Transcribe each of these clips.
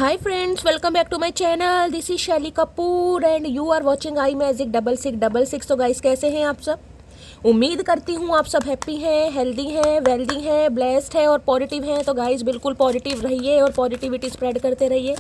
Hi friends, welcome back to my channel. This is Shelly Kapoor and you are watching I Magic 6666. तो guys कैसे हैं आप सब? उम्मीद करती हूँ आप सब हैप्पी हैं, हेल्दी हैं, वेल्दी हैं, ब्लेस्ड हैं और पॉजिटिव हैं। तो गाइस बिल्कुल पॉजिटिव रहिए और पॉजिटिविटी स्प्रेड करते रहिए।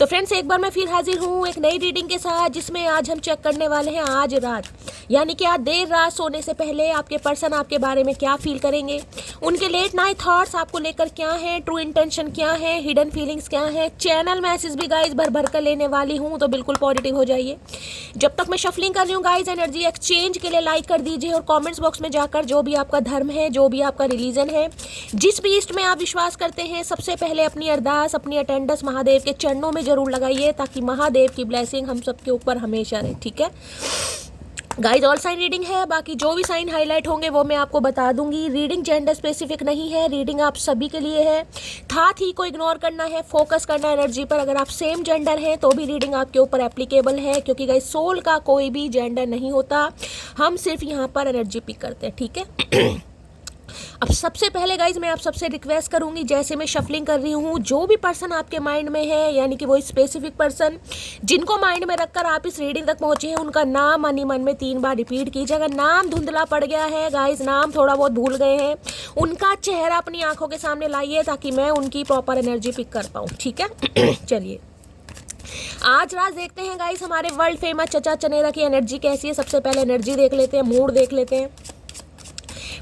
तो फ्रेंड्स एक बार मैं फिर हाजिर हूँ एक नई रीडिंग के साथ, जिसमें आज हम चेक करने वाले हैं आज रात, यानी कि आज देर रात सोने से पहले आपके पर्सन आपके बारे में क्या फील करेंगे, उनके लेट नाइट थॉट्स आपको लेकर क्या हैं, ट्रू इंटेंशन क्या है, हिडन फीलिंग्स क्या है। चैनल मैसेज भी गाइस भर भर कर लेने वाली हूँ, तो बिल्कुल पॉजिटिव हो जाइए। जब तक मैं शफलिंग कर रही हूँ गाइस, एनर्जी एक्सचेंज के लिए लाइक कर दीजिए और कमेंट्स बॉक्स में जाकर जो भी आपका धर्म है, जो भी आपका रिलीजन है, जिस भी इष्ट में आप विश्वास करते हैं, सबसे पहले अपनी अरदास, अपनी अटेंडेंस महादेव के चरणों में जरूर लगाइए, ताकि महादेव की ब्लेसिंग हम सबके ऊपर हमेशा रहे। ठीक है गाइज, ऑल साइन रीडिंग है, बाकी जो भी साइन हाईलाइट होंगे वो मैं आपको बता दूंगी। रीडिंग जेंडर स्पेसिफिक नहीं है, रीडिंग आप सभी के लिए है। थाट ही को इग्नोर करना है, फोकस करना है एनर्जी पर। अगर आप सेम जेंडर हैं तो भी रीडिंग आपके ऊपर एप्लीकेबल है, क्योंकि गाइज सोल का कोई भी जेंडर नहीं होता, हम सिर्फ यहाँ पर एनर्जी पिक करते हैं। ठीक है अब सबसे पहले गाइज मैं आप सबसे रिक्वेस्ट करूंगी, जैसे मैं शफलिंग कर रही हूँ, जो भी पर्सन आपके माइंड में है, यानी कि वो स्पेसिफिक पर्सन जिनको माइंड में रखकर आप इस रीडिंग तक पहुंचे हैं, उनका नाम मनी मन में 3 बार रिपीट कीजिए। अगर नाम धुंधला पड़ गया है गाइज, नाम थोड़ा बहुत भूल गए हैं, उनका चेहरा अपनी आंखों के सामने लाइए, ताकि मैं उनकी प्रॉपर एनर्जी पिक कर पाऊँ। ठीक है चलिए आज रात देखते हैं गाइज हमारे वर्ल्ड फेमस चचा चनेरा की एनर्जी कैसी है। सबसे पहले एनर्जी देख लेते हैं, मूड देख लेते हैं।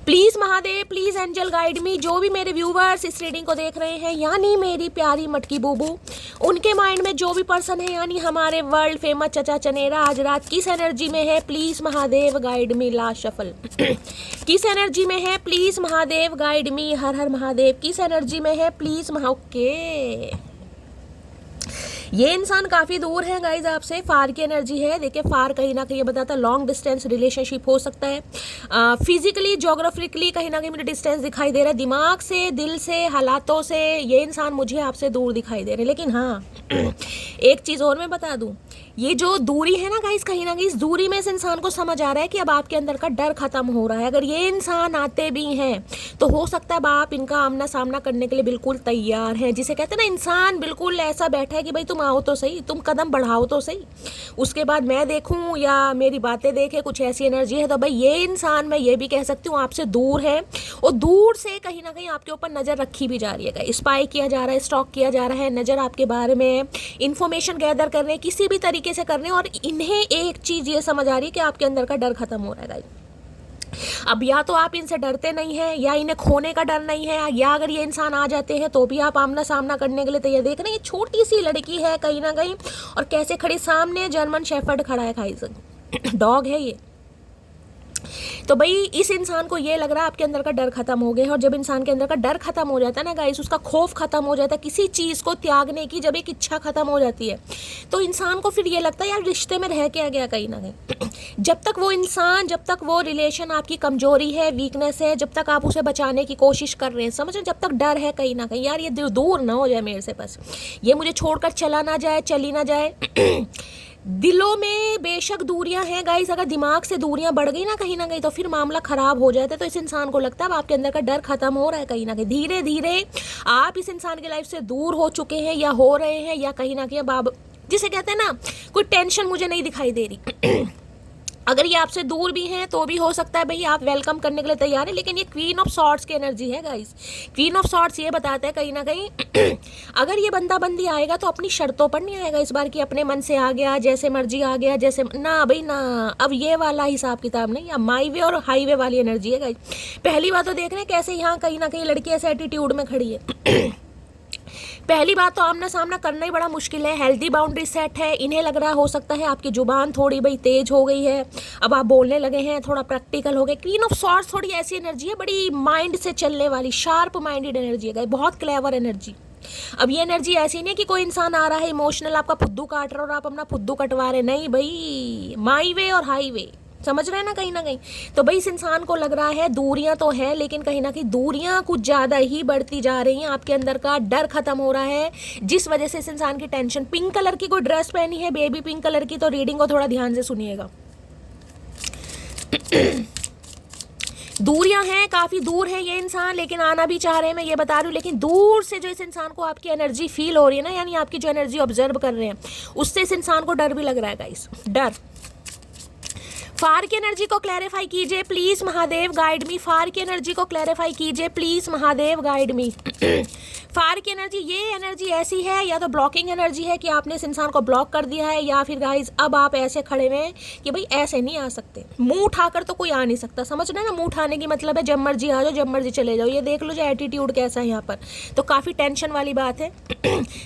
Please Mahadev, please angel guide me. जो भी मेरे व्यूवर्स इस रीडिंग को देख रहे हैं, यानी मेरी प्यारी मटकी बूबू, उनके माइंड में जो भी पर्सन है, यानी हमारे वर्ल्ड फेमस चचा चनेरा आज रात किस एनर्जी में है, please Mahadev guide me. Last shuffle किस एनर्जी में है, प्लीज महादेव गाइड मी। हर हर महादेव किस एनर्जी में है, प्लीज ओके ये इंसान काफ़ी दूर है गाइज आपसे, फार की एनर्जी है। देखिए फार कहीं ना कहीं ये बताता है लॉन्ग डिस्टेंस रिलेशनशिप हो सकता है। फिजिकली जोग्राफिकली कहीं ना कहीं मुझे डिस्टेंस दिखाई दे रहा है, दिमाग से, दिल से, हालातों से ये इंसान मुझे आपसे दूर दिखाई दे रहे हैं। लेकिन हाँ एक चीज़ और मैं बता दूं, ये जो दूरी है ना गाइस, कहीं ना कहीं इस दूरी में इस इंसान को समझ आ रहा है कि अब आपके अंदर का डर खत्म हो रहा है। अगर ये इंसान आते भी हैं तो हो सकता है अब आप इनका आमना सामना करने के लिए बिल्कुल तैयार हैं। जिसे कहते हैं ना, इंसान बिल्कुल ऐसा बैठा है कि भाई तुम आओ तो सही, तुम कदम बढ़ाओ तो सही, उसके बाद मैं देखूं या मेरी बातें देखे, कुछ ऐसी एनर्जी है। तो भाई ये इंसान, मैं ये भी कह सकती हूँ, आपसे दूर है और दूर से कहीं ना कहीं आपके ऊपर नज़र रखी भी जा रही है, स्पाई किया जा रहा है, स्टॉक किया जा रहा है, नज़र आपके बारे में इंफॉर्मेशन गैदर कर रहे हैं, किसी भी तरीके से कर रहे हैं। और इन्हें एक चीज़ ये समझ आ रही है कि आपके अंदर का डर खत्म हो रहा है गाइस। अब या तो आप इनसे डरते नहीं हैं, या इन्हें खोने का डर नहीं है, या अगर ये इंसान आ जाते हैं तो भी आप आमना सामना करने के लिए तैयार। देख रहे हैं ये छोटी सी लड़की है कहीं ना कहीं, और कैसे खड़ी, सामने जर्मन शेफर्ड खड़ा है गाइस, डॉग है ये। तो भाई इस इंसान को ये लग रहा है आपके अंदर का डर खत्म हो गया है। और जब इंसान के अंदर का डर खत्म हो जाता है ना गाइस, उसका खौफ खत्म हो जाता है किसी चीज़ को त्यागने की, जब एक इच्छा खत्म हो जाती है तो इंसान को फिर ये लगता है यार रिश्ते में रह के आ गया कहीं ना कहीं। जब तक वो इंसान, जब तक वो रिलेशन आपकी कमजोरी है, वीकनेस है, जब तक आप उसे बचाने की कोशिश कर रहे हैं, समझ रहे, जब तक डर है कहीं ना कहीं, यार ये दूर ना हो जाए मेरे से, बस ये मुझे छोड़कर चला ना जाए, चली ना जाए। दिलों में बेशक दूरियां हैं गाइस, अगर दिमाग से दूरियां बढ़ गई ना कहीं ना कहीं, तो फिर मामला खराब हो जाता है। तो इस इंसान को लगता है अब आपके अंदर का डर खत्म हो रहा है कहीं ना कहीं, धीरे धीरे आप इस इंसान की लाइफ से दूर हो चुके हैं, या हो रहे हैं, या कहीं ना कहीं अब आप, जिसे कहते हैं ना, कोई टेंशन मुझे नहीं दिखाई दे रही। अगर ये आपसे दूर भी हैं तो भी हो सकता है भाई आप वेलकम करने के लिए तैयार है। लेकिन ये क्वीन ऑफ सॉर्ड्स की एनर्जी है गाइस। क्वीन ऑफ सॉर्ड्स ये बताता है कहीं ना कहीं अगर ये बंदा बंदी आएगा तो अपनी शर्तों पर नहीं आएगा इस बार, कि अपने मन से आ गया, जैसे मर्जी आ गया, जैसे ना भाई ना, अब ये वाला हिसाब किताब नहीं। अब माई वे और हाईवे वाली एनर्जी है गाइस। पहली बात तो देख रहे हैं कैसे यहाँ कहीं ना कहीं लड़की ऐसे एटीट्यूड में खड़ी है। पहली बात तो आमना सामना करना ही बड़ा मुश्किल है, हेल्दी बाउंड्री सेट है। इन्हें लग रहा हो सकता है आपकी जुबान थोड़ी भाई तेज हो गई है, अब आप बोलने लगे हैं, थोड़ा प्रैक्टिकल हो गए। क्वीन ऑफ सॉर्ड्स थोड़ी ऐसी एनर्जी है, बड़ी माइंड से चलने वाली, शार्प माइंडेड एनर्जी है, बहुत क्लेवर एनर्जी। अब ये एनर्जी ऐसी नहीं कि कोई इंसान आ रहा है इमोशनल, आपका फुद्दू काट रहा और आप अपना फुद्दू कटवा रहे, नहीं भाई, माई वे और हाई वे, समझ रहे हैं ना कहीं ना कहीं। तो भाई इस इंसान को लग रहा है दूरियां तो है, लेकिन कहीं ना कहीं दूरियां कुछ ज़्यादा ही बढ़ती जा रही हैं, आपके अंदर का डर खत्म हो रहा है, जिस वजह से इस इंसान की टेंशन। पिंक कलर की कोई ड्रेस पहनी है, बेबी पिंक कलर की, तो रीडिंग को थोड़ा ध्यान से सुनिएगा। दूरियां हैं, काफ़ी दूर है ये इंसान, लेकिन आना भी चाह रहे हैं, मैं ये बता रही हूँ। लेकिन दूर से जो इस इंसान को आपकी एनर्जी फील हो रही है ना, यानी आपकी जो एनर्जी ऑब्जर्व कर रहे हैं, उससे इस इंसान को डर भी लग रहा है गाइस, डर। फार की एनर्जी को क्लैरिफाई कीजिए प्लीज महादेव, गाइड मी। फार की एनर्जी को क्लैरिफाई कीजिए प्लीज महादेव, गाइड मी। फार की एनर्जी, ये एनर्जी ऐसी है, या तो ब्लॉकिंग एनर्जी है कि आपने इस इंसान को ब्लॉक कर दिया है, या फिर गाइज अब आप ऐसे खड़े हुए हैं कि भाई ऐसे नहीं आ सकते, मुंह उठाकर तो कोई आ नहीं सकता, समझ रहे हैं ना। मुंह उठाने की मतलब है जब मर्जी आ जाओ, जब मर्जी चले जाओ। ये देख लो जो एटीट्यूड कैसा है यहाँ पर, तो काफ़ी टेंशन वाली बात है।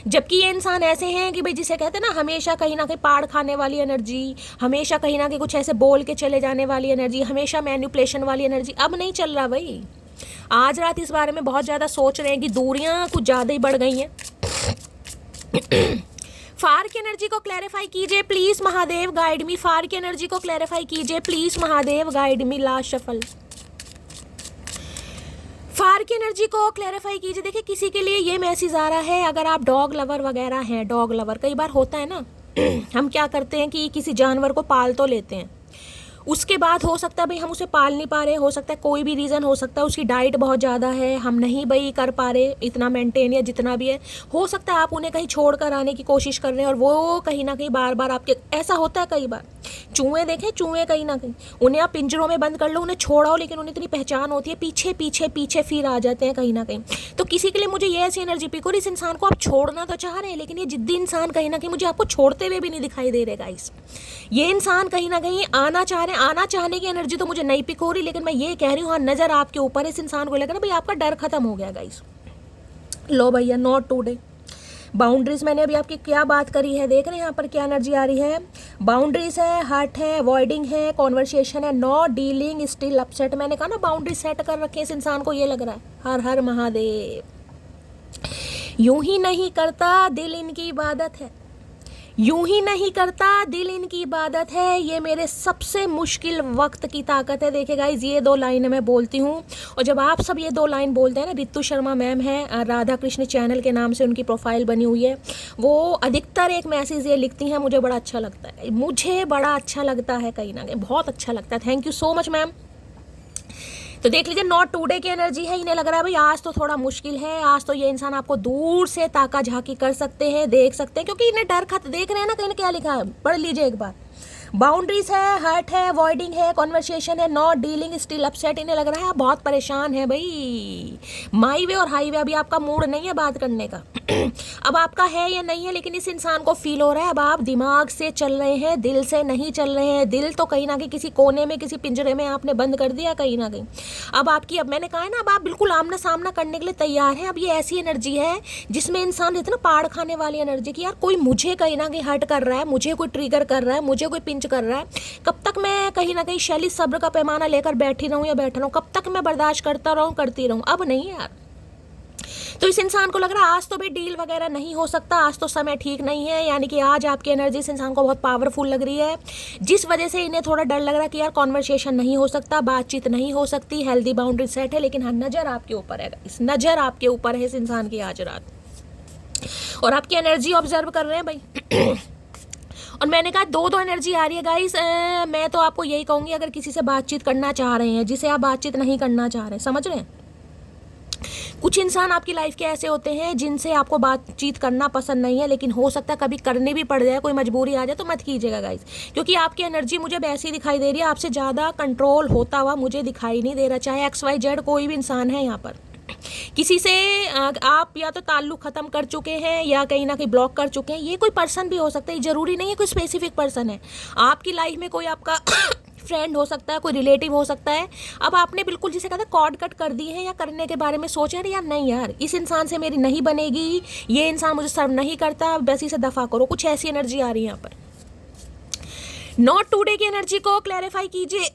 जबकि ये इंसान ऐसे हैं कि भाई जिसे कहते हैं ना, हमेशा कहीं ना कहीं पाड़ खाने वाली एनर्जी, हमेशा कहीं ना कहीं कुछ ऐसे बोल के चले जाने वाली एनर्जी, हमेशा मैनिपुलेशन वाली एनर्जी, अब नहीं चल रहा भाई। आज रात इस बारे में बहुत ज़्यादा सोच रहे हैं कि दूरियां कुछ ज़्यादा ही बढ़ गई हैं। फार की एनर्जी को क्लैरिफाई कीजिए प्लीज महादेव, गाइड मी। फार की एनर्जी को क्लैरिफाई कीजिए please Mahadev, guide me. Last shuffle. फार की एनर्जी को क्लैरिफाई कीजिए। देखिए किसी के लिए ये मैसेज आ रहा है, अगर आप डॉग लवर वगैरह हैं, डॉग लवर, कई बार होता है ना हम क्या करते हैं कि किसी जानवर को पाल तो लेते हैं, उसके बाद हो सकता है भाई हम उसे पाल नहीं पा रहे, हो सकता है कोई भी रीज़न हो सकता है, उसकी डाइट बहुत ज़्यादा है, हम नहीं भाई कर पा रहे इतना मेंटेन या जितना भी है, हो सकता है आप उन्हें कहीं छोड़ कर आने की कोशिश कर रहे हैं और वो कहीं ना कहीं बार बार आपके, ऐसा होता है कई बार। चूहे देखें, चूहे कहीं ना कहीं उन्हें आप पिंजरों में बंद कर लो, उन्हें छोड़ाओ, लेकिन उन्हें इतनी पहचान होती है, पीछे पीछे पीछे फिर आ जाते हैं कहीं ना कहीं। तो किसी के लिए मुझे ये ऐसी एनर्जी पिक हो रही, इस इंसान को आप छोड़ना तो चाह रहे हैं, लेकिन ये जिद्दी इंसान कहीं ना कहीं मुझे आपको छोड़ते हुए भी नहीं दिखाई दे रहे गाइस। ये इंसान कहीं ना कहीं आना चाह रहे हैं, आना चाहने की एनर्जी तो मुझे नहीं पिक हो रही, लेकिन मैं ये कह रही हूँ हाँ नज़र आपके ऊपर, इस इंसान को लगा ना भाई आपका डर खत्म हो गया गाइस। लो भैया, नॉट टुडे। बाउंड्रीज मैंने अभी आपकी क्या बात करी है, देख रहे हैं यहाँ पर क्या एनर्जी आ रही है। बाउंड्रीज है, हर्ट है, अवॉइडिंग है, कॉन्वर्सेशन है, नॉट डीलिंग, स्टिल अपसेट। मैंने कहा ना बाउंड्री सेट कर रखे इस इंसान को, ये लग रहा है। हर हर महादेव। यूं ही नहीं करता दिल इनकी इबादत है, यूं ही नहीं करता दिल इनकी इबादत है, ये मेरे सबसे मुश्किल वक्त की ताकत है। देखिए गाइज, ये 2 लाइनें मैं बोलती हूँ, और जब आप सब ये 2 लाइन बोलते हैं ना, रितु शर्मा मैम है, राधा कृष्ण चैनल के नाम से उनकी प्रोफाइल बनी हुई है, वो अधिकतर एक मैसेज ये लिखती हैं, मुझे बड़ा अच्छा लगता है, मुझे बड़ा अच्छा लगता है, कहीं ना कहीं बहुत अच्छा लगता है। Thank you so much ma'am. तो देख लीजिए, नॉट टुडे की एनर्जी है, इन्हें लग रहा है भाई आज तो थोड़ा मुश्किल है, आज तो ये इंसान आपको दूर से ताका झाकी कर सकते हैं, देख सकते हैं, क्योंकि इन्हें डर खत देख रहे हैं ना, कहीं क्या लिखा है, पढ़ लीजिए एक बार। बाउंड्रीज है, हर्ट है, अवॉइडिंग है, कॉन्वर्सेशन है, नॉट डीलिंग, स्टिल अपसेट। इन्हें लग रहा है आप बहुत परेशान है भाई। माई वे और हाईवे, अभी आपका मूड नहीं है बात करने का अब आपका है या नहीं है, लेकिन इस इंसान को फील हो रहा है अब आप दिमाग से चल रहे हैं, दिल से नहीं चल रहे हैं। दिल तो कहीं ना कहीं किसी कोने में, किसी पिंजरे में आपने बंद कर दिया कहीं ना कहीं। अब आपकी, अब मैंने कहा है ना, अब आप बिल्कुल आमना सामना करने के लिए तैयार हैं। अब ये ऐसी एनर्जी है जिसमें इंसान इतना पाड़ खाने वाली एनर्जी की, यार कोई मुझे कहीं ना कहीं हर्ट कर रहा है, मुझे कोई ट्रिगर कर रहा है, मुझे कोई पिंच कर रहा है, कब तक मैं कहीं ना कहीं शैली सब्र का पैमाना लेकर बैठी रहूं या बैठा रहूं, कब तक मैं बर्दाश्त करता रहूं, करती रहूं। अब नहीं यार। तो इस इंसान को लग रहा है आज तो भी डील वगैरह नहीं हो सकता, आज तो समय ठीक नहीं है, यानी कि आज आपकी एनर्जी इस इंसान को बहुत पावरफुल लग रही है, जिस वजह से इन्हें थोड़ा डर लग रहा है कि यार कॉन्वर्सेशन नहीं हो सकता, बातचीत नहीं हो सकती, हेल्दी बाउंड्री सेट है। लेकिन हाँ, नज़र आपके ऊपर है, इस नज़र आपके ऊपर है इस इंसान की आज रात, और आपकी एनर्जी ऑब्जर्व कर रहे हैं भाई और मैंने कहा 2 एनर्जी आ रही है गाइस। मैं तो आपको यही कहूँगी, अगर किसी से बातचीत करना चाह रहे हैं जिसे आप बातचीत नहीं करना चाह रहे, समझ रहे हैं, कुछ इंसान आपकी लाइफ के ऐसे होते हैं जिनसे आपको बातचीत करना पसंद नहीं है, लेकिन हो सकता है कभी करनी भी पड़ जाए, कोई मजबूरी आ जाए, तो मत कीजिएगा गाइस, क्योंकि आपकी एनर्जी मुझे वैसी दिखाई दे रही है, आपसे ज़्यादा कंट्रोल होता हुआ मुझे दिखाई नहीं दे रहा। चाहे XYZ कोई भी इंसान है यहाँ पर, किसी से आप या तो ताल्लुक ख़त्म कर चुके हैं या कहीं ना कहीं ब्लॉक कर चुके हैं, ये कोई पर्सन भी हो सकता है, ज़रूरी नहीं है कोई स्पेसिफिक पर्सन है। आपकी लाइफ में कोई आपका फ्रेंड हो सकता है, कोई रिलेटिव हो सकता है। अब आपने बिल्कुल जिसे कहते हैं कॉर्ड कट कर दी है, या करने के बारे में सोच रहे हैं यार नहीं यार इस इंसान से मेरी नहीं बनेगी, ये इंसान मुझे सर्व नहीं करता, बस इसे दफ़ा करो, कुछ ऐसी एनर्जी आ रही है यहाँ पर। नॉट टुडे की एनर्जी को क्लैरिफाई कीजिए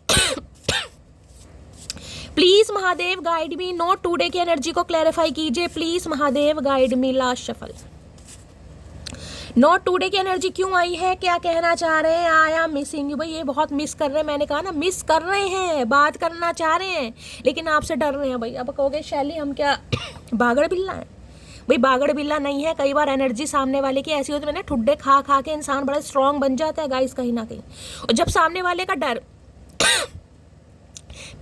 please Mahadev, guide me. Not today की एनर्जी को क्लैरिफाई कीजिए please Mahadev, guide me. Last shuffle. Not today की एनर्जी क्यों आई है, क्या कहना चाह रहे हैं, आई एम मिसिंग यू। भाई ये बहुत मिस कर रहे हैं, मैंने कहा ना मिस कर रहे हैं, बात करना चाह रहे हैं लेकिन आपसे डर रहे हैं भाई। अब कहोगे शैली हम क्या बागड़ बिल्ला है? भाई बागड़ बिल्ला नहीं है। कई बार एनर्जी सामने वाले की ऐसी होती है ना, ठुड्डे खा खा के इंसान बड़ा स्ट्रांग बन जाता है गाइस कहीं ना कहीं, और जब सामने वाले का डर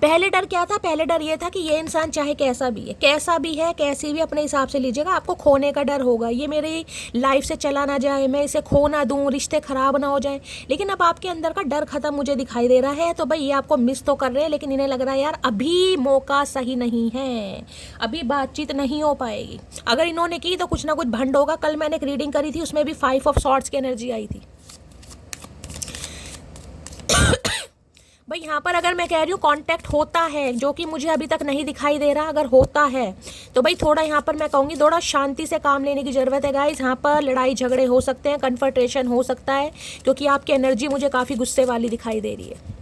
पहले डर क्या था? पहले डर ये था कि ये इंसान चाहे कैसा भी है, कैसा भी है, कैसी भी, अपने हिसाब से लीजिएगा, आपको खोने का डर होगा, ये मेरी लाइफ से चला ना जाए, मैं इसे खो ना दूँ, रिश्ते खराब ना हो जाए। लेकिन अब आपके अंदर का डर खत्म मुझे दिखाई दे रहा है। तो भाई ये आपको मिस तो कर रहे हैं, लेकिन इन्हें लग रहा है यार अभी मौका सही नहीं है, अभी बातचीत नहीं हो पाएगी। अगर इन्होंने की तो कुछ ना कुछ भंड होगा। कल मैंने एक रीडिंग करी थी, उसमें भी 5 ऑफ सॉर्ड्स की एनर्जी आई थी। भाई यहाँ पर अगर मैं कह रही हूँ कांटेक्ट होता है, जो कि मुझे अभी तक नहीं दिखाई दे रहा, अगर होता है तो भाई थोड़ा यहाँ पर मैं कहूँगी थोड़ा शांति से काम लेने की ज़रूरत है गाइस। यहाँ पर लड़ाई झगड़े हो सकते हैं, कन्फ्रंटेशन हो सकता है, क्योंकि आपकी एनर्जी मुझे काफ़ी गुस्से वाली दिखाई दे रही है।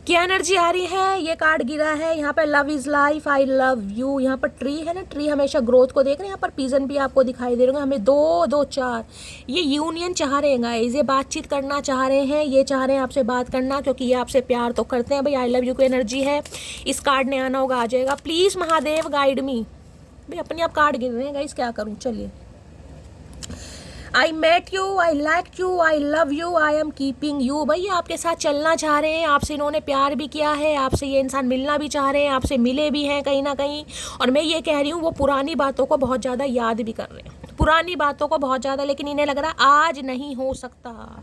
क्या एनर्जी आ रही है? ये कार्ड गिरा है यहाँ पर, love is life, I love you. यहाँ पर ट्री है ना, ट्री हमेशा ग्रोथ को देख रहे हैं। यहाँ पर पीजन भी आपको दिखाई दे रहे हैं। हमें 2 2 4 ये यूनियन चाह रहे हैं गाइस, ये बातचीत करना चाह रहे हैं, ये चाह रहे हैं आपसे बात करना, क्योंकि ये आपसे प्यार तो करते हैं। भाई आई लव यू की एनर्जी है, इस कार्ड ने आना होगा, आ जाएगा। प्लीज़ महादेव गाइड मी। भाई अपने आप कार्ड गिर रहे हैं गाइस, क्या करूँ? चलिए। I met you, I like you, I love you, I am keeping you. भाई आपके साथ चलना चाह रहे हैं, आपसे इन्होंने प्यार भी किया है, आपसे ये इंसान मिलना भी चाह रहे हैं, आपसे मिले भी हैं कहीं ना कहीं। और मैं ये कह रही हूँ वो पुरानी बातों को बहुत ज़्यादा याद भी कर रहे हैं, पुरानी बातों को बहुत ज़्यादा, लेकिन इन्हें लग रहा है आज नहीं हो सकता,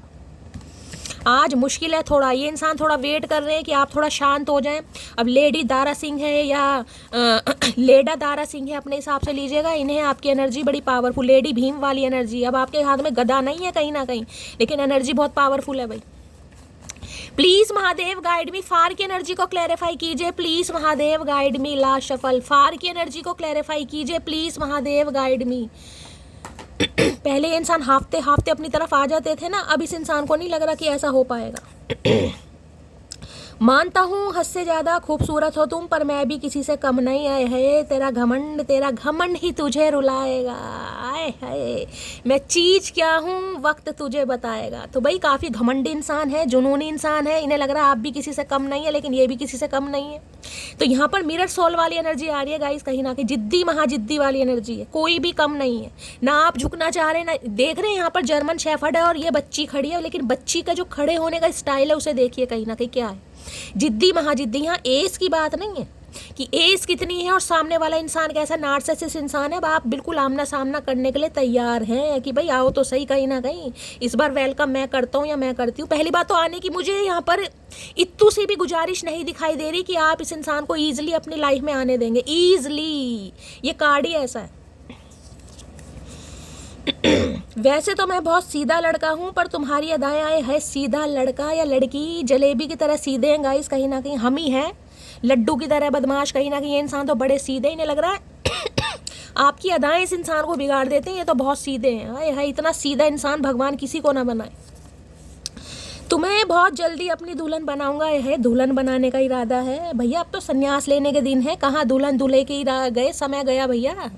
आज मुश्किल है थोड़ा। ये इंसान थोड़ा वेट कर रहे हैं कि आप थोड़ा शांत हो जाएं। अब लेडी दारा सिंह है या लेडा दारा सिंह है, अपने हिसाब से लीजिएगा। इन्हें आपकी एनर्जी बड़ी पावरफुल, लेडी भीम वाली एनर्जी। अब आपके हाथ में गदा नहीं है कहीं ना कहीं, लेकिन एनर्जी बहुत पावरफुल है भाई। प्लीज महादेव गाइड मी, फार की एनर्जी को क्लैरिफाई कीजिए। Please Mahadev guide me, last shuffle, फार की एनर्जी को क्लैरिफाई कीजिए। Please Mahadev guide me. पहले ये इंसान हाफते हाफते अपनी तरफ आ जाते थे ना, अब इस इंसान को नहीं लग रहा कि ऐसा हो पाएगा। मानता हूँ हद से ज़्यादा खूबसूरत हो तुम, पर मैं भी किसी से कम नहीं आए है। तेरा घमंड ही तुझे रुलाएगा। आए हाय, मैं चीज़ क्या हूँ वक्त तुझे बताएगा। तो भाई काफ़ी घमंडी इंसान है, जुनूनी इंसान है। इन्हें लग रहा है आप भी किसी से कम नहीं है, लेकिन ये भी किसी से कम नहीं है। तो यहाँ पर मिरर सोल वाली एनर्जी आ रही है गाइस, कहीं ना कहीं जिद्दी महाजिद्दी वाली एनर्जी है। कोई भी कम नहीं है, ना आप झुकना चाह रहे हैं, ना देख रहे हैं। यहाँ पर जर्मन शेफर्ड है और ये बच्ची खड़ी है, लेकिन बच्ची का जो खड़े होने का स्टाइल है उसे देखिए कहीं ना कहीं क्या है, जिद्दी महाजिद्दी। यहाँ एज की बात नहीं है कि एज कितनी है और सामने वाला इंसान कैसा नार्सिसिस्ट इंसान है। अब आप बिल्कुल आमना सामना करने के लिए तैयार हैं कि भाई आओ तो सही कहीं ना कहीं, इस बार वेलकम मैं करता हूँ या मैं करती हूँ। पहली बात तो आने की मुझे यहाँ पर इत्तू सी भी गुजारिश नहीं दिखाई दे रही कि आप इस इंसान को ईजिली अपनी लाइफ में आने देंगे, ईजिली। ये कार्ड ही ऐसा है। वैसे तो मैं बहुत सीधा लड़का हूँ, पर तुम्हारी अदाएं है सीधा लड़का या लड़की जलेबी की तरह सीधे हैं गाइस, कहीं ना कहीं हम ही हैं लड्डू की तरह बदमाश। कहीं ना कहीं ये इंसान तो बड़े सीधे, इन्हें लग रहा है आपकी अदाएं इस इंसान को बिगाड़ देते हैं, ये तो बहुत सीधे हैं। हाय हाय, इतना सीधा इंसान भगवान किसी को ना बनाए। तुम्हें बहुत जल्दी अपनी दुल्हन बनाऊंगा, है दुल्हन बनाने का इरादा है भैया। अब तो संन्यास लेने के दिन है, कहाँ दुल्हन दूल्हे के गए समय गया भैया।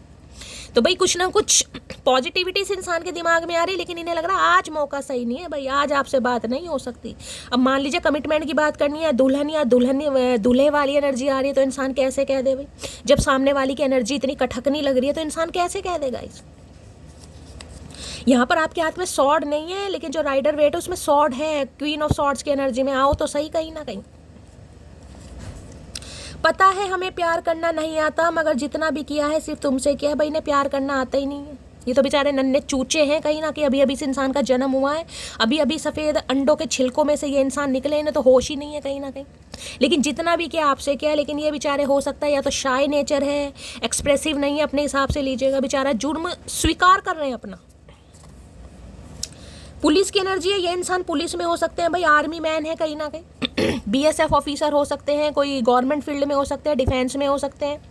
तो भाई कुछ ना कुछ पॉजिटिविटी इस इंसान के दिमाग में आ रही, लेकिन इन्हें लग रहा है आज मौका सही नहीं है भाई, आज आपसे बात नहीं हो सकती। अब मान लीजिए कमिटमेंट की बात करनी है, दुल्हन या दूल्हे वाली एनर्जी आ रही है, तो इंसान कैसे कह दे भाई? जब सामने वाली की एनर्जी इतनी कठकनी लग रही है तो इंसान कैसे कह देगा इस? यहाँ पर आपके हाथ में सॉर्ड नहीं है, लेकिन जो राइडर वेट है उसमें सॉर्ड है। क्वीन ऑफ सॉर्ड्स की एनर्जी में आओ तो सही कहीं ना कहीं। पता है हमें प्यार करना नहीं आता, मगर जितना भी किया है सिर्फ तुमसे किया है। भाई इन्हें प्यार करना आता ही नहीं है, ये तो बेचारे नन्हे चूचे हैं कहीं ना कहीं। अभी अभी इस इंसान का जन्म हुआ है, अभी अभी सफ़ेद अंडों के छिलकों में से ये इंसान निकले, इन्हें तो होश ही नहीं है कहीं ना कहीं। लेकिन जितना भी किया आपसे किया, लेकिन ये बेचारे हो सकता है या तो शाय नेचर है, एक्सप्रेसिव नहीं है, अपने हिसाब से लीजिएगा। बेचारा जुर्म स्वीकार कर रहे हैं अपना। पुलिस की एनर्जी है, ये इंसान पुलिस में हो सकते हैं भाई, आर्मी मैन है कहीं ना कहीं, बीएसएफ ऑफिसर हो सकते हैं, कोई गवर्नमेंट फील्ड में हो सकते हैं, डिफेंस में हो सकते हैं।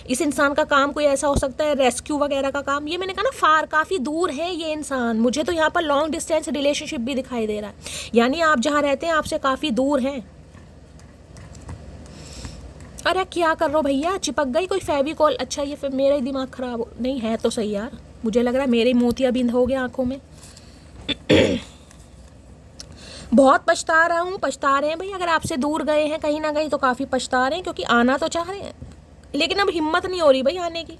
इस इंसान का काम कोई ऐसा हो सकता है रेस्क्यू वगैरह का काम। ये मैंने कहा ना फार काफ़ी दूर है ये इंसान। मुझे तो यहाँ पर लॉन्ग डिस्टेंस रिलेशनशिप भी दिखाई दे रहा है, यानी आप जहाँ रहते हैं आपसे काफ़ी दूर हैं। अरे क्या कर रहे हो भैया, चिपक गई कोई फेविकॉल। अच्छा ये फिर मेरा ही दिमाग खराब नहीं है तो सही यार, मुझे लग रहा है मेरे मोतियाबिंद हो गया आंखों में। बहुत पछता रहे हैं भाई। अगर आपसे दूर गए हैं कहीं ना कहीं तो काफ़ी पछता रहे हैं, क्योंकि आना तो चाह रहे हैं, लेकिन अब हिम्मत नहीं हो रही भाई आने की।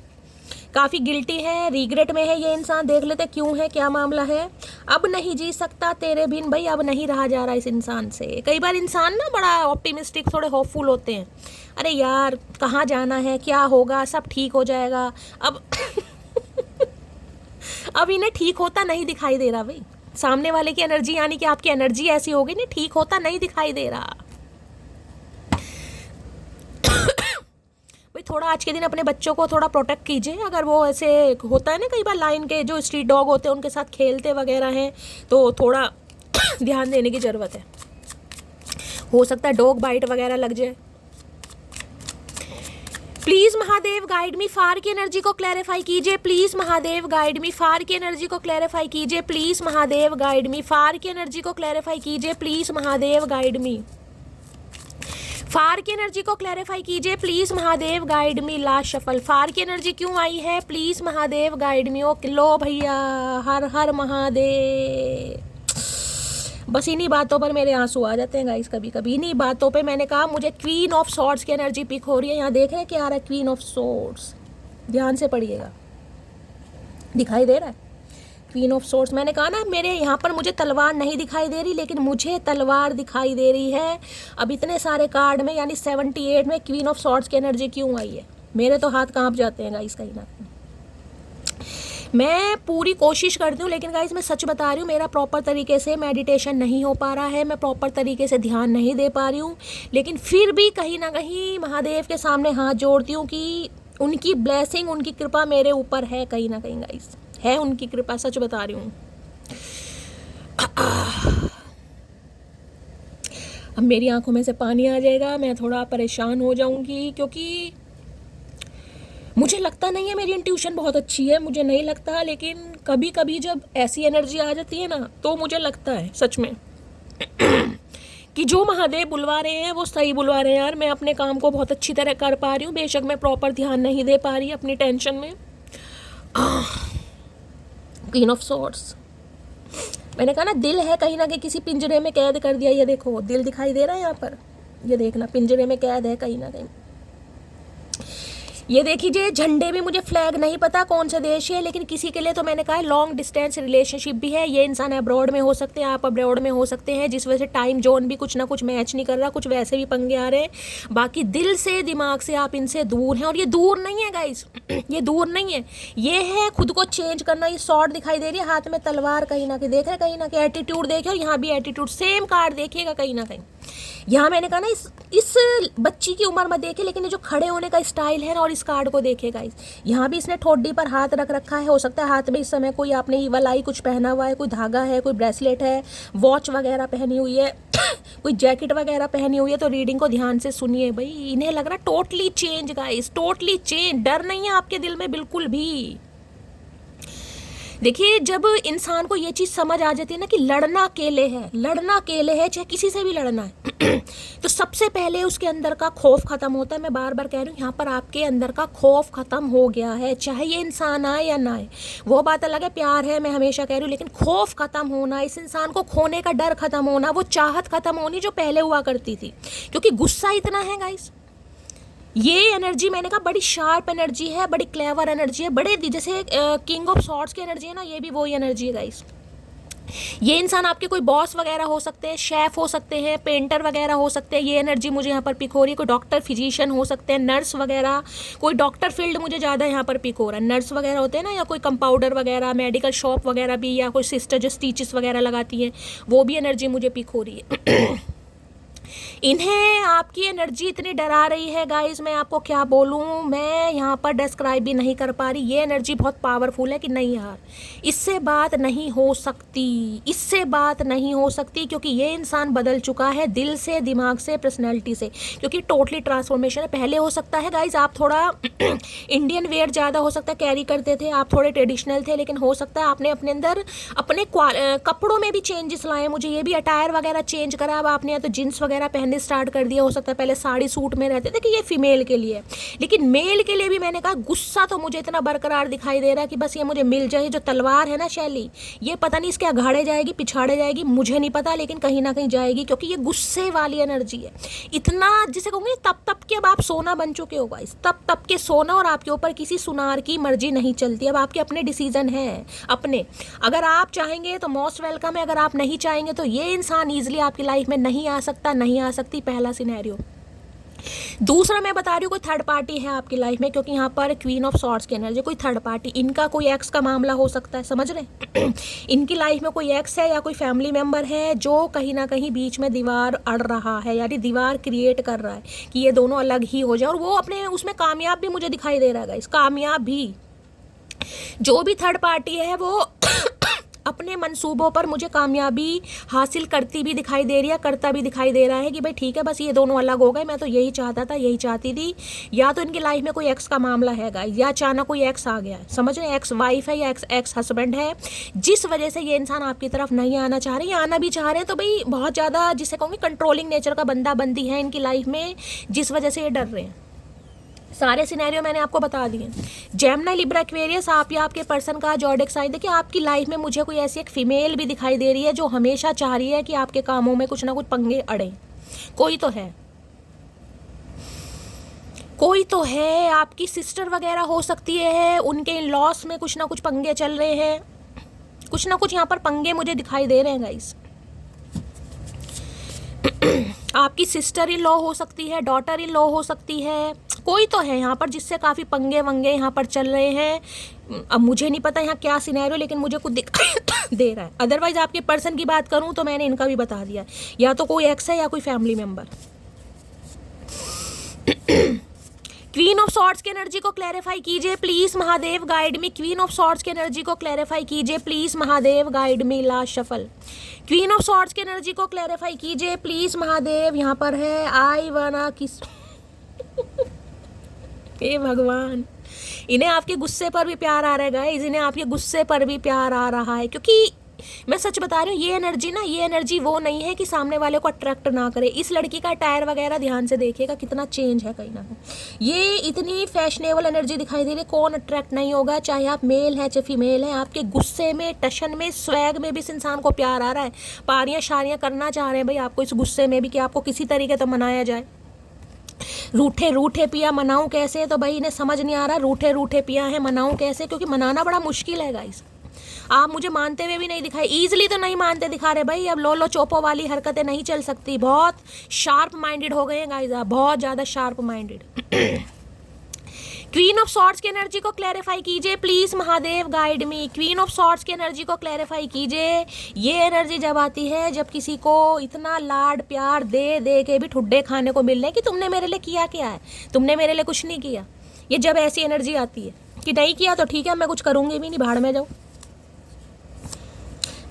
काफ़ी गिल्टी है, रिग्रेट में है ये इंसान। देख लेते क्यों है, क्या मामला है। अब नहीं जी सकता तेरे बिन भाई, अब नहीं रहा जा रहा इस इंसान से। कई बार इंसान ना बड़ा ऑप्टिमिस्टिक, थोड़े होपफुल होते हैं, अरे यार कहाँ जाना है, क्या होगा, सब ठीक हो जाएगा। अब अब इन्हें ठीक होता नहीं दिखाई दे रहा भाई। सामने वाले की एनर्जी, यानी कि आपकी एनर्जी ऐसी होगी नहीं, ठीक होता नहीं दिखाई दे रहा भाई। थोड़ा आज के दिन अपने बच्चों को थोड़ा प्रोटेक्ट कीजिए। अगर वो ऐसे होता है ना, कई बार लाइन के जो स्ट्रीट डॉग होते हैं उनके साथ खेलते वगैरह हैं, तो थोड़ा ध्यान देने की ज़रूरत है। हो सकता है डॉग बाइट वगैरह लग जाए। प्लीज महादेव गाइड मी, फार की एनर्जी को क्लैरिफाई कीजिए। प्लीज महादेव गाइड मी, फार की एनर्जी को क्लैरिफाई कीजिए। प्लीज महादेव गाइड मी, फार की एनर्जी को क्लैरिफाई कीजिए। प्लीज महादेव गाइड मी, फार की एनर्जी को क्लैरिफाई कीजिए। Please Mahadev guide me. Last shuffle, फार की एनर्जी क्यों आई है? Please Mahadev guide me. ओ लो भैया, हर हर महादेव। बस इन्हीं बातों पर मेरे आंसू आ जाते हैं गाइस कभी कभी, इन्हीं बातों पे। मैंने कहा मुझे क्वीन ऑफ सॉर्ड्स की एनर्जी पिक हो रही है। यहाँ देख रहे हैं क्या आ रहा है? क्वीन ऑफ सॉर्ड्स, ध्यान से पढ़िएगा, दिखाई दे रहा है क्वीन ऑफ सॉर्ड्स। मैंने कहा ना, मेरे यहाँ पर मुझे तलवार नहीं दिखाई दे रही, लेकिन मुझे तलवार दिखाई दे रही है। अब इतने सारे कार्ड में, यानी 78 में क्वीन ऑफ सॉर्ड्स की एनर्जी क्यों आई है? मेरे तो हाथ कांप जाते हैं गाइस कहीं ना कहीं। मैं पूरी कोशिश करती हूँ, लेकिन गाइस मैं सच बता रही हूँ, मेरा प्रॉपर तरीके से मेडिटेशन नहीं हो पा रहा है, मैं प्रॉपर तरीके से ध्यान नहीं दे पा रही हूँ। लेकिन फिर भी कहीं ना कहीं महादेव के सामने हाथ जोड़ती हूँ कि उनकी ब्लेसिंग, उनकी कृपा मेरे ऊपर है कहीं ना कहीं गाइस, है उनकी कृपा, सच बता रही हूँ। अब मेरी आंखों में से पानी आ जाएगा, मैं थोड़ा परेशान हो जाऊंगी, क्योंकि मुझे लगता नहीं है मेरी इंट्यूशन बहुत अच्छी है, मुझे नहीं लगता, लेकिन कभी कभी जब ऐसी एनर्जी आ जाती है ना, तो मुझे लगता है सच में कि जो महादेव बुलवा रहे हैं वो सही बुलवा रहे हैं यार। मैं अपने काम को बहुत अच्छी तरह कर पा रही हूँ, बेशक मैं प्रॉपर ध्यान नहीं दे पा रही अपनी टेंशन में। क्वीन ऑफ सॉर्ड्स, मैंने कहा ना, दिल है कहीं ना कहीं किसी पिंजरे में कैद कर दिया। ये देखो दिल दिखाई दे रहा है यहाँ पर, ये देखना, पिंजरे में कैद है कहीं ना कहीं। ये देखिए, झंडे भी मुझे फ्लैग नहीं पता कौन सा देश है, लेकिन किसी के लिए तो मैंने कहा लॉन्ग डिस्टेंस रिलेशनशिप भी है। ये इंसान अब्रॉड में हो सकते हैं, आप अब्रॉड में हो सकते हैं, जिस वजह से टाइम जोन भी कुछ ना कुछ मैच नहीं कर रहा, कुछ वैसे भी पंगे आ रहे हैं। बाकी दिल से, दिमाग से आप इनसे दूर हैं, और ये दूर नहीं है गाइस, ये दूर नहीं है, ये है खुद को चेंज करना। ये शॉर्ट दिखाई दे रही है, हाथ में तलवार कहीं ना कहीं देख रहे हैं, कहीं ना कहीं एटीट्यूड देखे, और यहाँ भी एटीट्यूड, सेम कार्ड देखिएगा कहीं ना कहीं। यहाँ मैंने कहा ना, इस बच्ची की उम्र में देखे, लेकिन ये जो खड़े होने का स्टाइल है ना, और इस कार्ड को देखेगा, यहाँ भी इसने ठोडी पर हाथ रख रखा है। हो सकता है हाथ में इस समय कोई आपने ईवल आई कुछ पहना हुआ है, कोई धागा है, कोई ब्रेसलेट है, वॉच वगैरह पहनी हुई है, कोई जैकेट वगैरह पहनी हुई है। तो रीडिंग को ध्यान से सुनिए भाई, इन्हें लग रहा totally change guys, totally change. डर नहीं है आपके दिल में बिल्कुल भी। देखिए, जब इंसान को ये चीज़ समझ आ जाती है ना कि लड़ना अकेले है, लड़ना अकेले है, चाहे किसी से भी लड़ना है तो सबसे पहले उसके अंदर का खौफ खत्म होता है। मैं बार बार कह रही हूँ, यहाँ पर आपके अंदर का खौफ खत्म हो गया है, चाहे ये इंसान आए या ना आए, वो बात अलग है, प्यार है, मैं हमेशा कह रही हूँ, लेकिन खौफ खत्म होना, इस इंसान को खोने का डर खत्म होना, वो चाहत खत्म होनी जो पहले हुआ करती थी, क्योंकि गुस्सा इतना है गाइस। ये एनर्जी मैंने कहा बड़ी शार्प एनर्जी है, बड़ी क्लेवर एनर्जी है, बड़े जैसे किंग ऑफ सॉर्ड्स की एनर्जी है ना, ये भी वही एनर्जी है गाइस। ये इंसान आपके कोई बॉस वगैरह हो सकते हैं, शेफ हो सकते हैं, पेंटर वगैरह हो सकते हैं। ये एनर्जी मुझे यहाँ पर पिक हो रही है। कोई डॉक्टर, फिजिशियन हो सकते हैं, नर्स वगैरह, कोई डॉक्टर फील्ड मुझे ज़्यादा यहाँ पर पिक हो रहा है। नर्स वगैरह होते हैं ना, या कोई कंपाउंडर वगैरह, मेडिकल शॉप वगैरह भी, या कोई सिस्टर जो स्टिचेस वगैरह लगाती हैं, वो भी एनर्जी मुझे पिक हो रही है। इन्हें आपकी एनर्जी इतनी डरा रही है गाइस, मैं आपको क्या बोलूँ, मैं यहाँ पर डिस्क्राइब भी नहीं कर पा रही। ये एनर्जी बहुत पावरफुल है कि नहीं यार, इससे बात नहीं हो सकती, इससे बात नहीं हो सकती, क्योंकि ये इंसान बदल चुका है दिल से, दिमाग से, पर्सनैलिटी से, क्योंकि टोटली ट्रांसफॉर्मेशन है। पहले हो सकता है गाइस आप थोड़ा इंडियन वेयर ज़्यादा हो सकता है कैरी करते थे, आप थोड़े ट्रेडिशनल थे, लेकिन हो सकता है आपने अपने अंदर अपने कपड़ों में भी चेंजेस लाए। मुझे ये भी अटायर वगैरह चेंज करा, अब आपने या तो जींस वगैरह वगैरह पहनने स्टार्ट कर दिया। हो सकता है पहले साड़ी सूट में रहते थे कि ये फीमेल के लिए, लेकिन मेल के लिए भी मैंने कहा गुस्सा तो मुझे इतना बरकरार दिखाई दे रहा है कि बस ये मुझे मिल जाए। जो तलवार है ना शैली, ये पता नहीं इसके अघाड़े जाएगी पिछाड़े जाएगी, मुझे नहीं पता, लेकिन कहीं ना कहीं जाएगी, क्योंकि ये गुस्से वाली एनर्जी है। इतना जिसे कहूँगी तप तप के अब आप सोना बन चुके हो गाइस, तप तप के सोना, और आपके ऊपर किसी सुनार की मर्जी नहीं चलती। अब आपके अपने डिसीजन हैं अपने। अगर आप चाहेंगे तो मोस्ट वेलकम है, अगर आप नहीं चाहेंगे तो ये इंसान ईजिली आपकी लाइफ में नहीं आ सकता, नहीं आ सकती। पहला सिनेरियो। दूसरा मैं बता रही हूँ कोई थर्ड पार्टी है आपकी लाइफ में, क्योंकि यहाँ पर क्वीन ऑफ सॉर्ड्स की एनर्जी, कोई थर्ड पार्टी, इनका कोई एक्स का मामला हो सकता है, समझ रहे इनकी लाइफ में कोई एक्स है या कोई फैमिली मेम्बर है जो कहीं ना कहीं बीच में दीवार अड़ रहा है, यानी दीवार क्रिएट कर रहा है कि ये दोनों अलग ही हो जाए, और वो अपने उसमें कामयाब भी मुझे दिखाई दे रहा है। इस कामयाब भी जो भी थर्ड पार्टी है वो अपने मंसूबों पर मुझे कामयाबी हासिल करती भी दिखाई दे रही है, करता भी दिखाई दे रहा है कि भाई ठीक है बस ये दोनों अलग हो गए, मैं तो यही चाहता था, यही चाहती थी। या तो इनकी लाइफ में कोई एक्स का मामला है गाइस, या अचानक कोई एक्स आ गया है, समझ रहे हैं, एक्स वाइफ है या एक्स हस्बैंड है, जिस वजह से ये इंसान आपकी तरफ नहीं आना चाह रहे, या आना भी चाह रहे हैं तो भाई बहुत ज़्यादा जिसे कहूँगी कंट्रोलिंग नेचर का बंदा बंदी है इनकी लाइफ में, जिस वजह से ये डर रहे हैं। सारे सिनेरियो मैंने आपको बता दिए। जेमिनी, लिब्रा, एक्वेरियस, आप या आपके पर्सन का जॉडिक साइन। देखिए आपकी लाइफ में मुझे कोई ऐसी एक फीमेल भी दिखाई दे रही है जो हमेशा चाह रही है कि आपके कामों में कुछ ना कुछ पंगे अड़े। कोई तो है, कोई तो है, आपकी सिस्टर वगैरह हो सकती है, उनके इन लॉस में कुछ ना कुछ पंगे चल रहे हैं, कुछ ना कुछ यहाँ पर पंगे मुझे दिखाई दे रहे हैं गाइस। आपकी सिस्टर इन लॉ हो सकती है, डॉटर इन लॉ हो सकती है, कोई तो है यहाँ पर जिससे काफ़ी पंगे वंगे यहाँ पर चल रहे हैं। अब मुझे नहीं पता यहाँ क्या सिनेरियो, लेकिन मुझे कुछ दिखाई दे रहा है। अदरवाइज आपके पर्सन की बात करूँ तो मैंने इनका भी बता दिया, या तो कोई एक्स है या कोई family member. Queen of swords की एनर्जी को क्लैरिफाई कीजिए please Mahadev, guide me. Queen of swords की एनर्जी को क्लैरिफाई कीजिए please Mahadev, guide me. Last shuffle. Queen of swords की एनर्जी को क्लैरिफाई कीजिए प्लीज महादेव। यहाँ पर है आई वाना किस हे भगवान, इन्हें आपके गुस्से पर भी प्यार आ रहा है गाइस, इन्हें आपके गुस्से पर भी प्यार आ रहा है, क्योंकि मैं सच बता रही हूँ ये एनर्जी ना, ये एनर्जी वो नहीं है कि सामने वाले को अट्रैक्ट ना करे। इस लड़की का टायर वगैरह ध्यान से देखिएगा कितना चेंज है कहीं ना कहीं। ये इतनी फैशनेबल एनर्जी दिखाई दे रही है, कौन अट्रैक्ट नहीं होगा, चाहे आप मेल हैं चाहे फीमेल हैं। आपके गुस्से में, टशन में, स्वैग में भी इस इंसान को प्यार आ रहा है, पारियाँ शारियाँ करना चाह रहे हैं भाई आपको इस गुस्से में भी कि आपको किसी तरीके तो मनाया जाए। रूठे रूठे पिया मनाऊं कैसे, तो भाई इन्हें समझ नहीं आ रहा रूठे रूठे पिया है मनाऊं कैसे, क्योंकि मनाना बड़ा मुश्किल है गाइस। आप मुझे मानते हुए भी नहीं दिखाए, ईजिली तो नहीं मानते दिखा रहे भाई। अब लो चोपो वाली हरकतें नहीं चल सकती, बहुत शार्प माइंडेड हो गए हैं गाइस आप, बहुत ज़्यादा sharp minded. Queen of swords की एनर्जी को क्लैरिफाई कीजिए please Mahadev, guide me. Queen of swords की एनर्जी को क्लैरिफाई कीजिए। ये एनर्जी जब आती है जब किसी को इतना लाड प्यार दे दे के भी ठुड्डे खाने को मिल रहे हैं कि तुमने मेरे लिए किया क्या है, तुमने मेरे लिए कुछ नहीं किया। ये जब ऐसी एनर्जी आती है कि नहीं किया तो ठीक है मैं कुछ करूँगी भी नहीं, भाड़ में जाओ।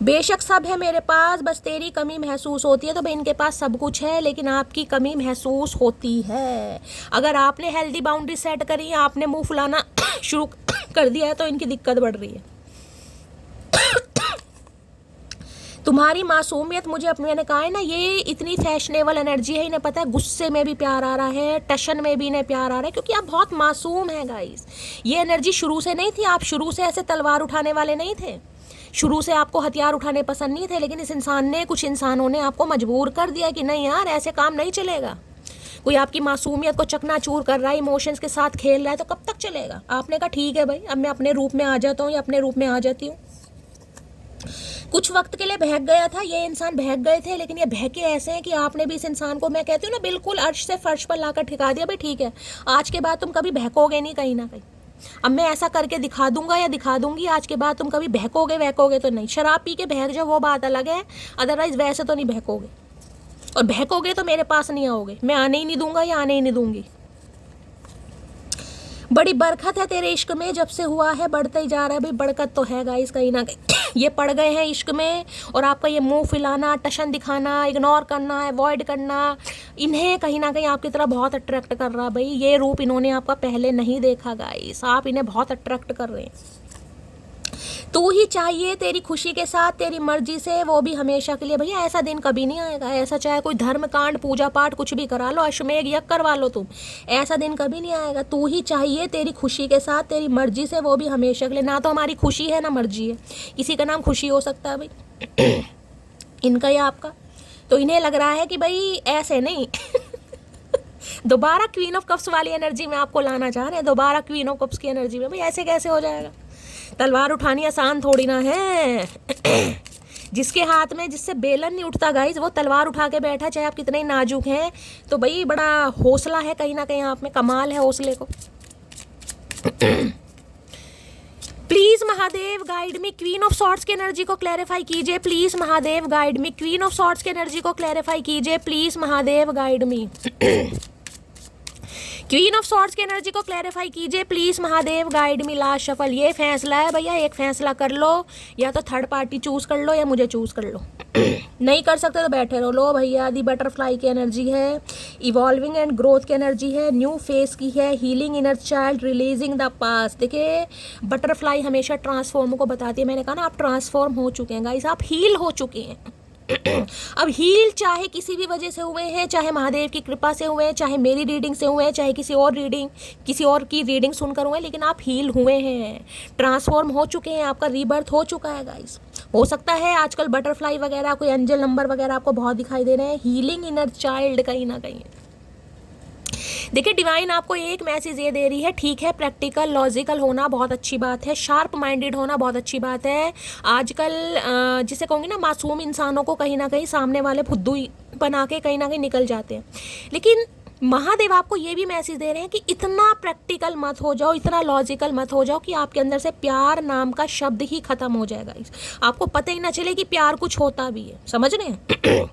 बेशक सब है मेरे पास, बस तेरी कमी महसूस होती है। तो भाई इनके पास सब कुछ है लेकिन आपकी कमी महसूस होती है। अगर आपने हेल्दी बाउंड्री सेट करी, आपने मुंह फुलाना शुरू कर दिया है तो इनकी दिक्कत बढ़ रही है। तुम्हारी मासूमियत मुझे अपने, मैंने कहा है ना, ये इतनी फैशनेबल एनर्जी है, इन्हें पता है गुस्से में भी प्यार आ रहा है, टशन में भी इन्हें प्यार आ रहा है, क्योंकि आप बहुत मासूम हैं गाइस। ये एनर्जी शुरू से नहीं थी, आप शुरू से ऐसे तलवार उठाने वाले नहीं थे, शुरू से आपको हथियार उठाने पसंद नहीं थे, लेकिन इस इंसान ने, कुछ इंसानों ने आपको मजबूर कर दिया कि नहीं यार ऐसे काम नहीं चलेगा। कोई आपकी मासूमियत को चकनाचूर कर रहा है, इमोशंस के साथ खेल रहा है, तो कब तक चलेगा। आपने कहा ठीक है भाई अब मैं अपने रूप में आ जाता हूँ या अपने रूप में आ जाती हूँ। कुछ वक्त के लिए बहक गया था, ये इंसान बहक गए थे, लेकिन ये बहके ऐसे हैं कि आपने भी इस इंसान को, मैं कहती हूँ ना, बिल्कुल अर्श से फर्श पर लाकर ठिका दिया। भाई ठीक है आज के बाद तुम कभी बहकोगे नहीं कहीं ना कहीं, अब मैं ऐसा करके दिखा दूंगा या दिखा दूंगी, आज के बाद तुम कभी बहकोगे वहकोगे तो नहीं। शराब पी के बहक जाओ वो बात अलग है, अदरवाइज वैसे तो नहीं बहकोगे, और बहकोगे तो मेरे पास नहीं आओगे, मैं आने ही नहीं दूंगा या आने ही नहीं दूंगी। बड़ी बरकत है तेरे इश्क में, जब से हुआ है बढ़ता ही जा रहा है। भाई बरकत तो है गाइस कहीं ना कहीं। ये पड़ गए हैं इश्क में, और आपका ये मुंह फैलाना, टशन दिखाना, इग्नोर करना, अवॉइड करना, इन्हें कहीं ना कहीं आपकी तरह बहुत अट्रैक्ट कर रहा है। भाई ये रूप इन्होंने आपका पहले नहीं देखा गाइस, आप इन्हें बहुत अट्रैक्ट कर रहे हैं। तू ही चाहिए तेरी खुशी के साथ तेरी मर्जी से, वो भी हमेशा के लिए। भैया ऐसा दिन कभी नहीं आएगा, ऐसा चाहे कोई धर्म कांड पूजा पाठ कुछ भी करा लो, अश्वमेघ यज्ञ करवा लो तुम, ऐसा दिन कभी नहीं आएगा। तू ही चाहिए तेरी खुशी के साथ तेरी मर्जी से, वो भी हमेशा के लिए। ना तो हमारी खुशी है ना मर्जी है, किसी का नाम खुशी हो सकता है भाई, इनका या आपका। तो इन्हें लग रहा है कि भाई ऐसे नहीं दोबारा क्वीन ऑफ कप्स वाली एनर्जी में आपको लाना चाह रहे हैं, दोबारा क्वीन ऑफ कप्स की एनर्जी में। भाई ऐसे कैसे हो जाएगा? तलवार उठानी आसान थोड़ी ना है जिसके हाथ में जिससे बेलन नहीं उठता गाइज, वो तलवार उठा के बैठा, चाहे आप कितने ही नाजुक हैं। तो भाई बड़ा हौसला है कहीं ना कहीं आप में, कमाल है हौसले को please Mahadev guide me, queen of swords की एनर्जी को क्लैरिफाई कीजिए please Mahadev guide me, queen of swords की एनर्जी को क्लैरिफाई कीजिए please Mahadev guide me queen of swords की एनर्जी को क्लैरिफाई कीजिए please Mahadev guide me. Last shuffle, ये फैसला है भैया, एक फैसला कर लो, या तो थर्ड पार्टी चूज कर लो या मुझे चूज कर लो नहीं कर सकते तो बैठे रहो। लो भैया, दी बटरफ्लाई की एनर्जी है, इवॉल्विंग एंड ग्रोथ की एनर्जी है, न्यू फेस की है, healing inner child, releasing the past. देखिए बटरफ्लाई हमेशा ट्रांसफॉर्म को बताती है, मैंने कहा ना आप ट्रांसफॉर्म हो चुके हैं गाइस, आप हील हो चुके हैं अब हील चाहे किसी भी वजह से हुए हैं, चाहे महादेव की कृपा से हुए हैं, चाहे मेरी रीडिंग से हुए हैं, चाहे किसी और की रीडिंग सुनकर हुए हैं, लेकिन आप हील हुए हैं, ट्रांसफॉर्म हो चुके हैं, आपका रीबर्थ हो चुका है गाइस। हो सकता है आजकल बटरफ्लाई वगैरह कोई एंजल नंबर वगैरह आपको बहुत दिखाई दे रहे हैं, हीलिंग इनर चाइल्ड कहीं ना कहीं। देखिए डिवाइन आपको एक मैसेज ये दे रही है, ठीक है प्रैक्टिकल लॉजिकल होना बहुत अच्छी बात है, शार्प माइंडेड होना बहुत अच्छी बात है। आजकल जिसे कहूँगी ना, मासूम इंसानों को कहीं ना कहीं सामने वाले फुद्दू बना के कहीं ना कहीं निकल जाते हैं, लेकिन महादेव आपको ये भी मैसेज दे रहे हैं कि इतना प्रैक्टिकल मत हो जाओ, इतना लॉजिकल मत हो जाओ कि आपके अंदर से प्यार नाम का शब्द ही खत्म हो जाएगा, आपको पता ही ना चले कि प्यार कुछ होता भी है, समझ रहे हैं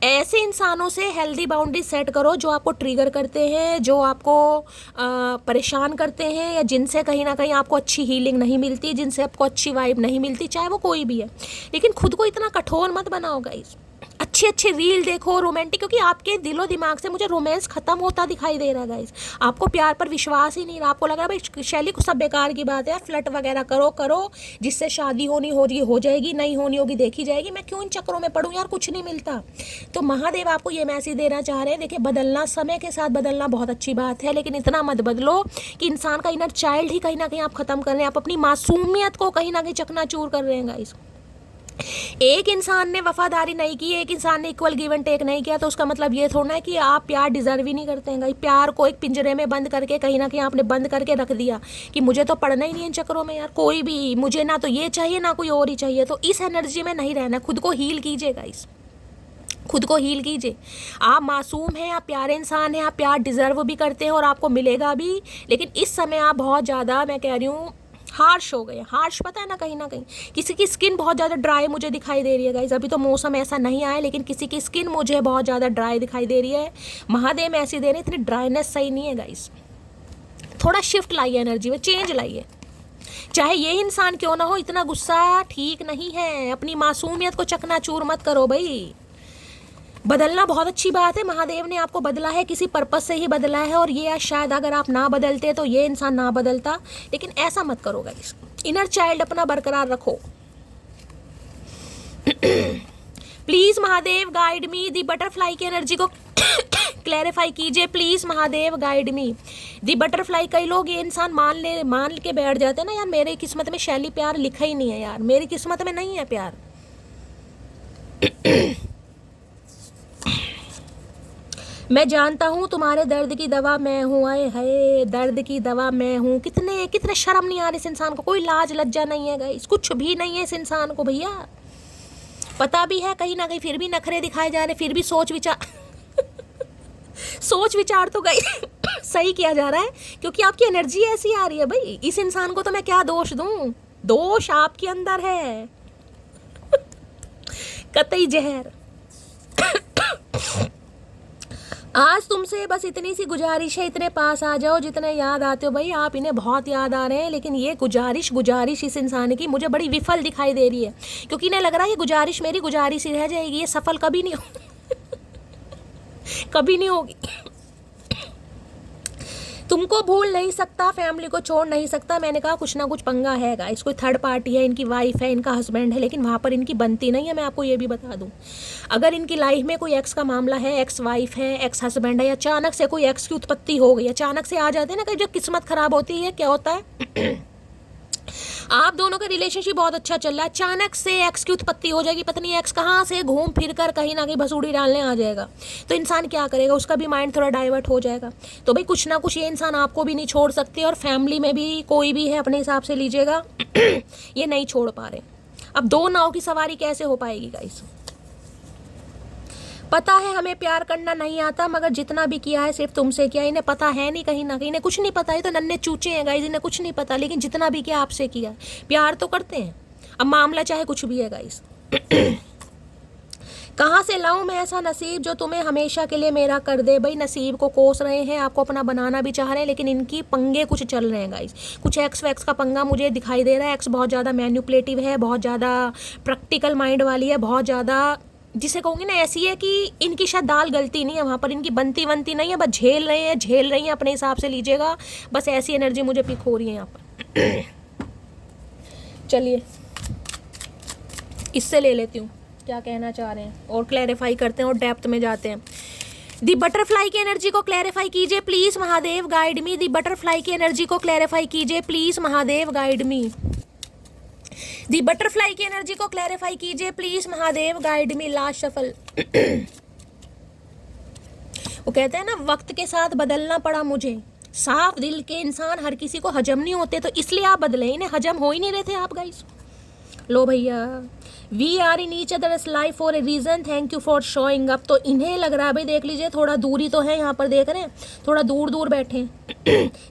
ऐसे इंसानों से हेल्दी बाउंड्री सेट करो जो आपको ट्रिगर करते हैं, जो आपको परेशान करते हैं, या जिनसे कहीं ना कहीं आपको अच्छी हीलिंग नहीं मिलती, जिनसे आपको अच्छी वाइब नहीं मिलती, चाहे वो कोई भी है। लेकिन खुद को इतना कठोर मत बनाओ गाइस, अच्छे अच्छे रील देखो रोमांटिक, क्योंकि आपके दिलो दिमाग से मुझे रोमांस खत्म होता दिखाई दे रहा है गाइस, आपको प्यार पर विश्वास ही नहीं रहा, आपको लग रहा है भाई शैली को सब बेकार की बात है, फ्लर्ट वगैरह करो जिससे शादी होनी हो जाएगी, नहीं होनी होगी देखी जाएगी, मैं क्यों इन चक्करों में पड़ूं यार, कुछ नहीं मिलता। तो महादेव आपको ये मैसेज देना चाह रहे हैं, देखिए बदलना, समय के साथ बदलना बहुत अच्छी बात है, लेकिन इतना मत बदलो कि इंसान का इनर चाइल्ड ही कहीं ना कहीं आप खत्म कर रहे हैं, आप अपनी मासूमियत को कहीं ना कहीं चकनाचूर कर रहे हैं गाइस। एक इंसान ने वफादारी नहीं की, एक इंसान ने इक्वल गिव एंड टेक नहीं किया, तो उसका मतलब ये थोड़ा है कि आप प्यार डिजर्व ही नहीं करते हैं। प्यार को एक पिंजरे में बंद करके कहीं ना कहीं आपने बंद करके रख दिया कि मुझे तो पढ़ना ही नहीं इन चक्करों में यार, कोई भी मुझे ना तो ये चाहिए ना कोई और ही चाहिए। तो इस एनर्जी में नहीं रहना, खुद को हील कीजिए गाइस, खुद को हील कीजिए। आप मासूम हैं, आप प्यारे इंसान हैं, आप प्यार डिजर्व भी करते हैं और आपको मिलेगा भी, लेकिन इस समय आप बहुत ज़्यादा, मैं कह रही हूँ, हार्श हो गए। हार्श पता है ना, कहीं ना कहीं किसी की स्किन बहुत ज़्यादा ड्राई मुझे दिखाई दे रही है गाइस, अभी तो मौसम ऐसा नहीं आया, लेकिन किसी की स्किन मुझे बहुत ज़्यादा ड्राई दिखाई दे रही है। महादेव में ऐसी दे रहे हैं, इतनी ड्राइनेस सही नहीं है गाइस, थोड़ा शिफ्ट लाइए एनर्जी में, चेंज लाइए, चाहे ये इंसान क्यों ना हो, इतना गुस्सा ठीक नहीं है, अपनी मासूमियत को चकनाचूर मत करो भाई। बदलना बहुत अच्छी बात है, महादेव ने आपको बदला है, किसी पर्पस से ही बदला है, और ये शायद अगर आप ना बदलते तो ये इंसान ना बदलता, लेकिन ऐसा मत करो गाइस, इनर चाइल्ड अपना बरकरार रखो please Mahadev guide me, the butterfly की एनर्जी को क्लैरिफाई कीजिए please Mahadev guide me, the butterfly. कई लोग ये इंसान मान के बैठ जाते हैं ना, यार मेरी किस्मत में शैली प्यार लिखा ही नहीं है, यार मेरी किस्मत में नहीं है प्यार मैं जानता हूँ तुम्हारे दर्द की दवा मैं हूँ, आए हाय दर्द की दवा मैं हूँ। कितने शर्म नहीं आ रही इस इंसान को, कोई लाज लज्जा नहीं है गाइस, कुछ भी नहीं है इस इंसान को भैया, पता भी है कहीं ना कहीं, फिर भी नखरे दिखाए जा रहे, फिर भी सोच विचार तो गाइस सही किया जा रहा है, क्योंकि आपकी एनर्जी ऐसी आ रही है भाई। इस इंसान को तो मैं क्या दोष दूँ, दोष आपके अंदर है कतई जहर आज तुमसे बस इतनी सी गुजारिश है, इतने पास आ जाओ जितने याद आते हो भाई, आप इन्हें बहुत याद आ रहे हैं, लेकिन ये गुजारिश इस इंसान की मुझे बड़ी विफल दिखाई दे रही है, क्योंकि इन्हें लग रहा है ये गुजारिश मेरी गुजारिश ही रह जाएगी, ये सफल कभी नहीं कभी नहीं होगी। तुमको भूल नहीं सकता, फैमिली को छोड़ नहीं सकता। मैंने कहा कुछ ना कुछ पंगा है गाइस, कोई थर्ड पार्टी है, इनकी वाइफ है, इनका हस्बैंड है, लेकिन वहाँ पर इनकी बनती नहीं है। मैं आपको ये भी बता दूँ, अगर इनकी लाइफ में कोई एक्स का मामला है, एक्स वाइफ है, एक्स हस्बैंड है, या अचानक से कोई एक्स की उत्पत्ति हो गई, अचानक से आ जाते हैं ना, कहीं जब किस्मत खराब होती है क्या होता है आप दोनों का रिलेशनशिप बहुत अच्छा चल रहा है, अचानक से एक्स की उत्पत्ति हो जाएगी, पता नहीं एक्स कहाँ से घूम फिर कर कहीं ना कहीं भसूड़ी डालने आ जाएगा, तो इंसान क्या करेगा, उसका भी माइंड थोड़ा डाइवर्ट हो जाएगा। तो भाई कुछ ना कुछ ये इंसान आपको भी नहीं छोड़ सकते, और फैमिली में भी कोई भी है अपने हिसाब से लीजिएगा ये नहीं छोड़ पा रहे। अब दो नाव की सवारी कैसे हो पाएगी गाइस? पता है हमें प्यार करना नहीं आता, मगर जितना भी किया है सिर्फ तुमसे किया। इन्हें पता है नहीं, कहीं ना कहीं इन्हें कुछ नहीं पता, ये तो नन्हे चूचे हैं गाइस, इन्हें कुछ नहीं पता, लेकिन जितना भी किया आपसे किया। प्यार तो करते हैं, अब मामला चाहे कुछ भी है गाइस कहाँ से लाऊं मैं ऐसा नसीब जो तुम्हें हमेशा के लिए मेरा कर दे। भाई नसीब को कोस रहे हैं, आपको अपना बनाना भी चाह रहे हैं, लेकिन इनकी पंगे कुछ चल रहे हैं गाइस। कुछ एक्स वैक्स का पंगा मुझे दिखाई दे रहा है। एक्स बहुत ज़्यादा मैन्युपुलेटिव है, बहुत ज़्यादा प्रैक्टिकल माइंड वाली है, बहुत ज़्यादा जिसे कहूँगी ना ऐसी है कि इनकी शायद दाल गलती नहीं है, वहाँ पर इनकी बनती बनती नहीं है, बस झेल रही हैं अपने हिसाब से लीजिएगा। बस ऐसी एनर्जी मुझे पिक हो रही है यहाँ पर चलिए इससे ले लेती हूँ क्या कहना चाह रहे हैं, और क्लैरिफाई करते हैं और डेप्थ में जाते हैं। दी बटरफ्लाई की एनर्जी को क्लैरिफाई कीजिए please Mahadev, guide me. The butterfly की एनर्जी को क्लैरिफाई कीजिए please Mahadev, guide me. The butterfly की एनर्जी को क्लैरिफाई कीजिए please Mahadev, guide me. Last shuffle वो कहते हैं ना, वक्त के साथ बदलना पड़ा मुझे। साफ दिल के इंसान हर किसी को हजम नहीं होते, तो इसलिए आप बदले, इन्हें हजम हो ही नहीं रहे थे आप गाइस। लो भैया, we are in each others life for a reason, thank you for showing up. तो इन्हें लग रहा है भाई, देख लीजिए थोड़ा दूरी तो है यहाँ पर, देख रहे हैं थोड़ा दूर दूर बैठे हैं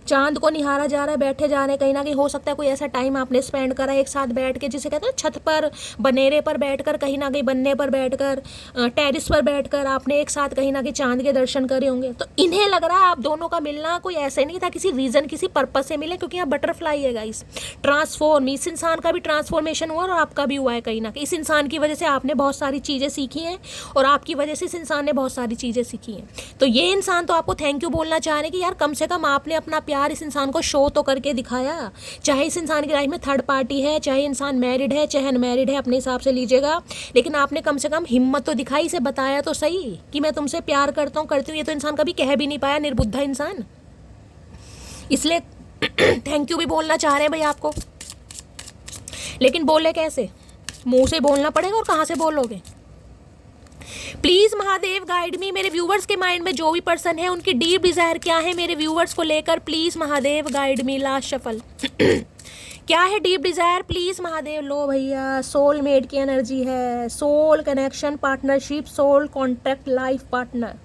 चांद को निहारा जा रहा है, बैठे जा रहे हैं। कहीं ना कहीं हो सकता है कोई ऐसा टाइम आपने स्पेंड करा एक साथ बैठ के, जिसे कहते हैं छत पर बनेरे पर बैठकर, कहीं ना कहीं बनने पर बैठकर, टेरिस पर बैठकर आपने एक साथ कहीं ना कहीं चांद के दर्शन करे होंगे। तो इन्हें लग रहा है आप दोनों का मिलना कोई ऐसे नहीं था, किसी रीज़न किसी पर्पज से मिले, क्योंकि यहाँ बटरफ्लाई है गाइस। ट्रांसफॉर्म, इस इंसान का भी ट्रांसफॉर्मेशन हुआ और आपका भी हुआ है कहीं ना कहीं। इस इंसान की वजह से आपने बहुत सारी चीज़ें सीखी हैं, और आपकी वजह से इस इंसान ने बहुत सारी चीज़ें सीखी हैं। तो ये इंसान तो आपको थैंक यू बोलना चाह रहे हैं कि यार कम से कम आपने अपना प्यार इस इंसान को शो तो करके दिखाया। चाहे इस इंसान की लाइफ में थर्ड पार्टी है, चाहे इंसान मैरिड है, चाहे अनमैरिड है, अपने हिसाब से लीजिएगा, लेकिन आपने कम से कम हिम्मत तो दिखाई, इसे बताया तो सही कि मैं तुमसे प्यार करता हूँ, करती हूँ। ये तो इंसान कभी कह भी नहीं पाया, निर्बुद्धा इंसान, इसलिए थैंक यू भी बोलना चाह रहे हैं भाई आपको। लेकिन बोले कैसे? मुंह से बोलना पड़ेगा, और कहाँ से बोलोगे? प्लीज महादेव गाइड मी। मेरे व्यूवर्स के माइंड में जो भी पर्सन है, उनकी डीप डिजायर क्या है मेरे व्यूवर्स को लेकर, please Mahadev guide me. Last shuffle क्या है डीप डिजायर, प्लीज महादेव। लो भैया, सोलमेट की एनर्जी है, soul connection, partnership, soul contract, life partner.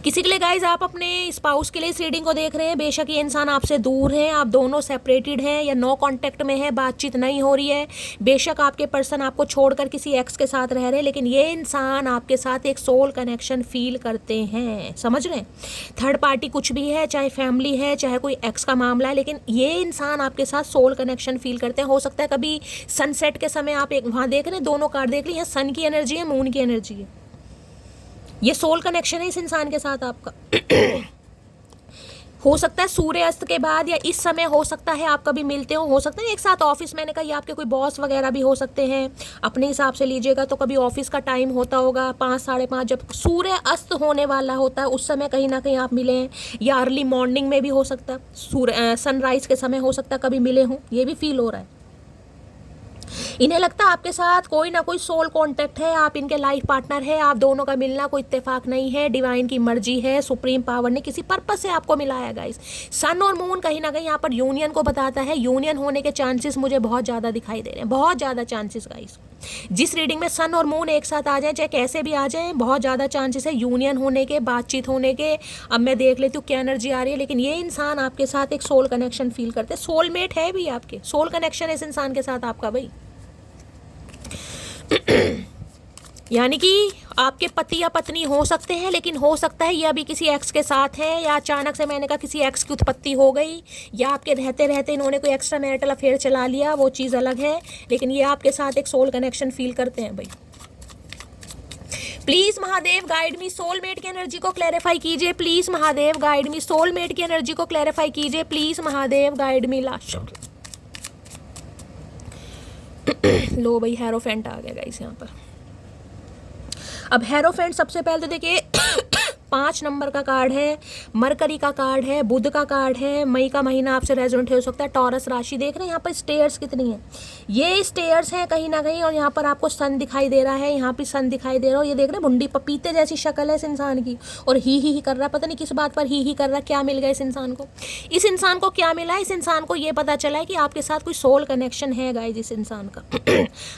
किसी के लिए गाइज आप अपने स्पाउस के लिए इस रीडिंग को देख रहे हैं, बेशक ये इंसान आपसे दूर है, आप दोनों सेपरेटेड हैं या नो कांटेक्ट में है, बातचीत नहीं हो रही है, बेशक आपके पर्सन आपको छोड़कर किसी एक्स के साथ रह रहे हैं, लेकिन ये इंसान आपके साथ एक सोल कनेक्शन फील करते हैं। समझ रहे हैं? थर्ड पार्टी कुछ भी है, चाहे फैमिली है, चाहे कोई एक्स का मामला है, लेकिन ये इंसान आपके साथ सोल कनेक्शन फील करते हैं। हो सकता है कभी सनसेट के समय आप एक वहाँ देख रहे हैं, दोनों कार्ड देख ली, यहाँ सन की एनर्जी है, मून की एनर्जी है, ये सोल कनेक्शन है इस इंसान के साथ आपका। हो सकता है सूर्यास्त के बाद या इस समय, हो सकता है आप कभी मिलते हो सकता है एक साथ ऑफिस, मैंने कहा ये आपके कोई बॉस वगैरह भी हो सकते हैं, अपने हिसाब से लीजिएगा। तो कभी ऑफिस का टाइम होता होगा 5 साढ़े 5, जब सूर्य अस्त होने वाला होता है, उस समय कहीं ना कहीं आप मिले हैं, या अर्ली मॉर्निंग में भी हो सकता है, सनराइज के समय हो सकता है कभी मिले हों, ये भी फील हो रहा है। इन्हें लगता है आपके साथ कोई ना कोई सोल कांटेक्ट है, आप इनके लाइफ पार्टनर है, आप दोनों का मिलना कोई इत्तेफाक नहीं है, डिवाइन की मर्जी है, सुप्रीम पावर ने किसी पर्पस से आपको मिलाया गाइस। सन और मून कहीं ना कहीं यहाँ पर यूनियन को बताता है, यूनियन होने के चांसेस मुझे बहुत ज़्यादा दिखाई दे रहे हैं, बहुत ज़्यादा चांसेस गाइस। जिस रीडिंग में सन और मून एक साथ आ जाए, चाहे कैसे भी आ जाए, बहुत ज़्यादा चांसेस है यूनियन होने के, बातचीत होने के। अब मैं देख लेती हूँ क्या एनर्जी आ रही है, लेकिन ये इंसान आपके साथ एक सोल कनेक्शन फील करते हैं, सोलमेट है भी आपके, सोल कनेक्शन है इस इंसान के साथ आपका भाई। यानी कि आपके पति या पत्नी हो सकते हैं, लेकिन हो सकता है ये अभी किसी एक्स के साथ है, या अचानक से मैंने कहा किसी एक्स की उत्पत्ति हो गई, या आपके रहते रहते इन्होंने कोई एक्स्ट्रा मैरिटल अफेयर चला लिया, वो चीज़ अलग है, लेकिन ये आपके साथ एक सोल कनेक्शन फील करते हैं भाई। Please Mahadev guide me, soulmate की एनर्जी को क्लैरिफाई कीजिए please Mahadev guide me, soulmate की एनर्जी को क्लैरिफाई कीजिए please Mahadev guide me. Last लो भाई, हेरोफेंट आ गया गाइस यहाँ पर। अब हेरोफेंट सबसे पहले तो देखिए 5 नंबर का कार्ड है, मरकरी का कार्ड है, बुध का कार्ड है, मई का महीना आपसे रेजोनेट हो सकता है, टॉरस राशि देख रहे हैं यहाँ पर स्टेयर्स कितनी है, ये स्टेयर्स हैं कहीं ना कहीं, और यहाँ पर आपको सन दिखाई दे रहा है, यहाँ पे सन दिखाई दे रहा है, ये देख रहे हैं भुंडी पपीते जैसी शक्ल है इस इंसान की, और ही कर रहा है, पता नहीं किस बात पर ही कर रहा है। क्या मिल गया इस इंसान को, इस इंसान को क्या मिला है, इस इंसान को ये पता चला है कि आपके साथ कोई सोल कनेक्शन है गाइस इस इंसान का।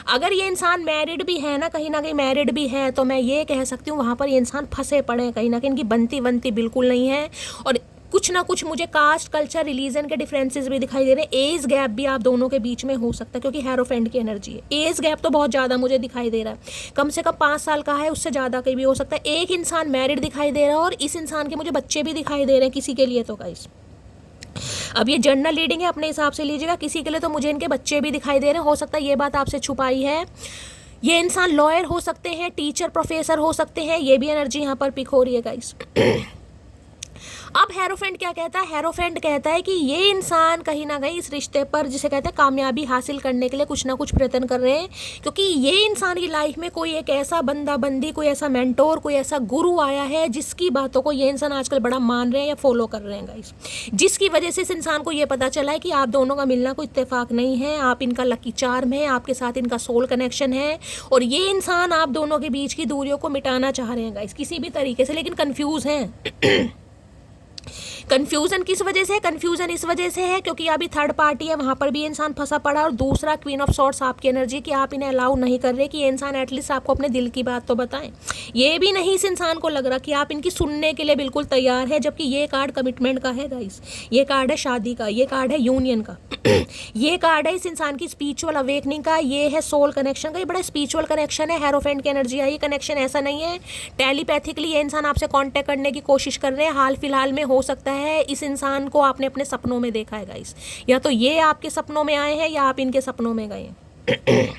अगर ये इंसान मैरिड भी है ना, कहीं ना कहीं मैरिड भी है, तो मैं ये कह सकती हूँ वहाँ पर ये इंसान फंसे पड़े हैं कहीं ना कहीं, इनकी बनती बिल्कुल नहीं है, और कुछ ना कुछ मुझे कास्ट, कल्चर, रिलीजन के डिफरेंसेस भी दिखाई दे रहे हैं, एज गैप भी आप दोनों के बीच में हो सकता है, क्योंकि हेरोफेंट की एनर्जी है। एज गैप तो बहुत ज़्यादा मुझे दिखाई दे रहा है, कम से कम 5 साल का है, उससे ज़्यादा कहीं भी हो सकता है। एक इंसान मैरिड दिखाई दे रहा है और इस इंसान के मुझे बच्चे भी दिखाई दे रहे हैं किसी के लिए तो गाइस। अब ये जनरल रीडिंग है, अपने हिसाब से लीजिएगा, किसी के लिए तो मुझे इनके बच्चे भी दिखाई दे रहे हैं, हो सकता है ये बात आपसे छुपाई है। ये इंसान लॉयर हो सकते हैं, टीचर, प्रोफेसर हो सकते हैं, ये भी एनर्जी यहाँ पर पिक हो रही है गाइस। अब हेरोफेंट क्या कहता है, हेरोफेंट कहता है कि ये इंसान कहीं ना कहीं इस रिश्ते पर, जिसे कहते हैं कामयाबी हासिल करने के लिए कुछ ना कुछ प्रयत्न कर रहे हैं, क्योंकि ये इंसान की लाइफ में कोई एक ऐसा बंदा बंदी, कोई ऐसा मेंटोर, कोई ऐसा गुरु आया है जिसकी बातों को ये इंसान आजकल बड़ा मान रहे हैं या फॉलो कर रहे हैं गाइस, जिसकी वजह से इस इंसान को ये पता चला है कि आप दोनों का मिलना कोई इत्तेफाक नहीं है, आप इनका लकी चार्म है, आपके साथ इनका सोल कनेक्शन है, और ये इंसान आप दोनों के बीच की दूरियों को मिटाना चाह रहे हैं गाइस किसी भी तरीके से, लेकिन कंफ्यूज हैं। कंफ्यूजन किस वजह से है, कंफ्यूजन इस वजह से है क्योंकि अभी थर्ड पार्टी है, वहां पर भी इंसान फंसा पड़ा, और दूसरा क्वीन ऑफ सॉर्ड्स आपकी एनर्जी कि आप इन्हें अलाउ नहीं कर रहे कि ये इंसान एटलीस्ट आपको अपने दिल की बात तो बताएं। ये भी नहीं इस इंसान को लग रहा कि आप इनकी सुनने के लिए बिल्कुल तैयार है, जबकि ये कार्ड कमिटमेंट का है गाइस, ये कार्ड है शादी का, ये कार्ड है यूनियन का, ये कार्ड है इस इंसान की स्पिरिचुअल अवेकनिंग का, ये है सोल कनेक्शन का, ये बड़ा स्पिरिचुअल कनेक्शन है। हेरोफेंट की एनर्जी आई, ये कनेक्शन ऐसा नहीं है टेलीपैथिकली ये इंसान आपसे कांटेक्ट करने की कोशिश कर रहे हैं, हाल फिलहाल में हो सकता है इस इंसान को आपने अपने सपनों में देखा है गाइस, या तो ये आपके सपनों में आए हैं या आप इनके सपनों में गए हैं।